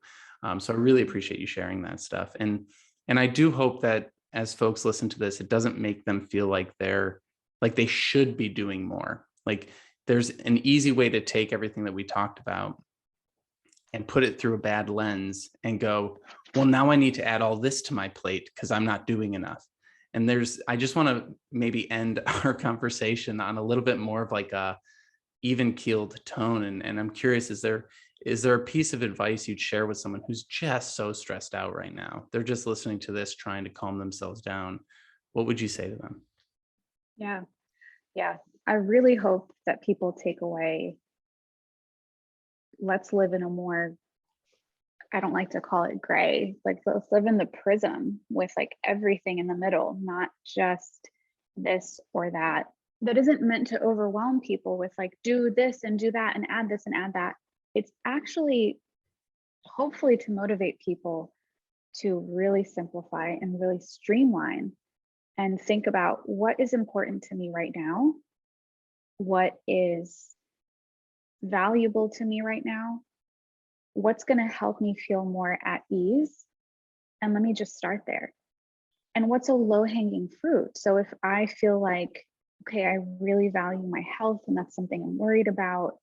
So I really appreciate you sharing that stuff. And I do hope that as folks listen to this, it doesn't make them feel like they should be doing more. Like there's an easy way to take everything that we talked about and put it through a bad lens and go, well, now I need to add all this to my plate because I'm not doing enough. And I just want to maybe end our conversation on a little bit more of like a even keeled tone. And I'm curious, is there a piece of advice you'd share with someone who's just so stressed out right now? They're just listening to this, trying to calm themselves down. What would you say to them? Yeah. Yeah. I really hope that people take away, let's live in a more, I don't like to call it gray, like let's live in the prism with like everything in the middle, not just this or that. That isn't meant to overwhelm people with like, do this and do that and add this and add that. It's actually hopefully to motivate people to really simplify and really streamline and think about what is important to me right now, what is valuable to me right now, what's going to help me feel more at ease, and let me just start there. And what's a low-hanging fruit? So if I feel like, okay, I really value my health and that's something I'm worried about,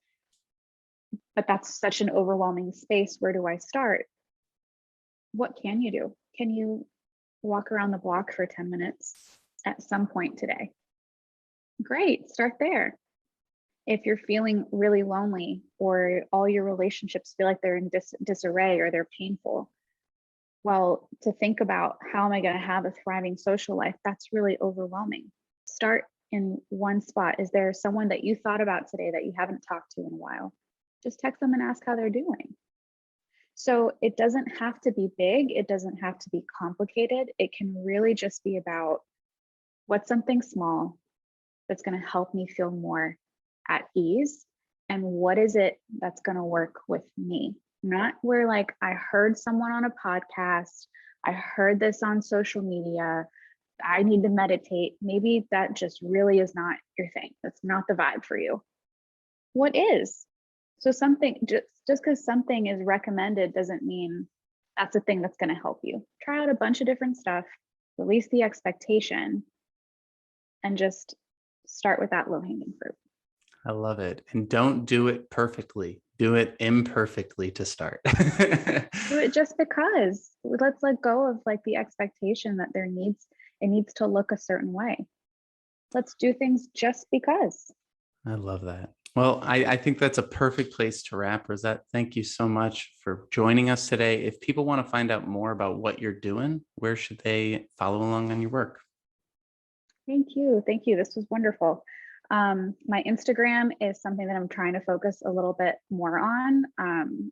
but that's such an overwhelming space, where do I start? What can you do? Can you walk around the block for 10 minutes at some point today? Great, start there. If you're feeling really lonely or all your relationships feel like they're in disarray or they're painful, well, to think about how am I going to have a thriving social life, that's really overwhelming. Start in one spot. Is there someone that you thought about today that you haven't talked to in a while? Just text them and ask how they're doing. So it doesn't have to be big. It doesn't have to be complicated. It can really just be about what's something small that's going to help me feel more at ease, and what is it that's going to work with me. Not where like I heard someone on a podcast, I heard this on social media, I need to meditate. Maybe that just really is not your thing. That's not the vibe for you. What is? So something, just because something is recommended doesn't mean that's a thing that's going to help you. Try out a bunch of different stuff, release the expectation, and just start with that low-hanging fruit. I love it. And don't do it perfectly. Do it imperfectly to start. Do it just because. Let's let go of like the expectation that it needs to look a certain way. Let's do things just because. I love that. Well, I think that's a perfect place to wrap. Rosette, thank you so much for joining us today. If people want to find out more about what you're doing, where should they follow along on your work? Thank you. Thank you. This was wonderful. My Instagram is something that I'm trying to focus a little bit more on.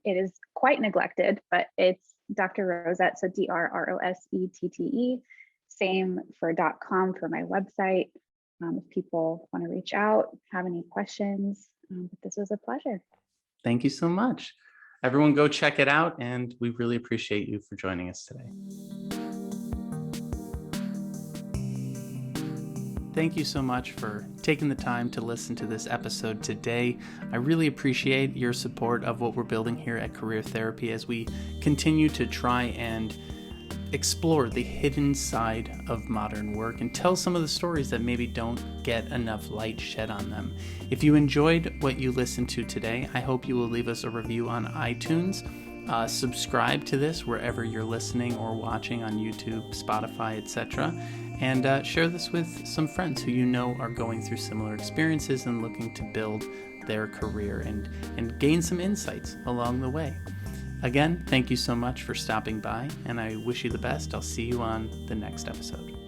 It is quite neglected, but it's Dr. Rosette, so DrRosette. Same for .com for my website. If people want to reach out, have any questions, but this was a pleasure. Thank you so much. Everyone go check it out, and we really appreciate you for joining us today. thank you so much for taking the time to listen to this episode today. I really appreciate your support of what we're building here at Career Therapy as we continue to try and explore the hidden side of modern work and tell some of the stories that maybe don't get enough light shed on them. If you enjoyed what you listened to today, I hope you will leave us a review on iTunes. Subscribe to this wherever you're listening or watching on YouTube, Spotify, etc. And share this with some friends who you know are going through similar experiences and looking to build their career and gain some insights along the way. Again, thank you so much for stopping by, and I wish you the best. I'll see you on the next episode.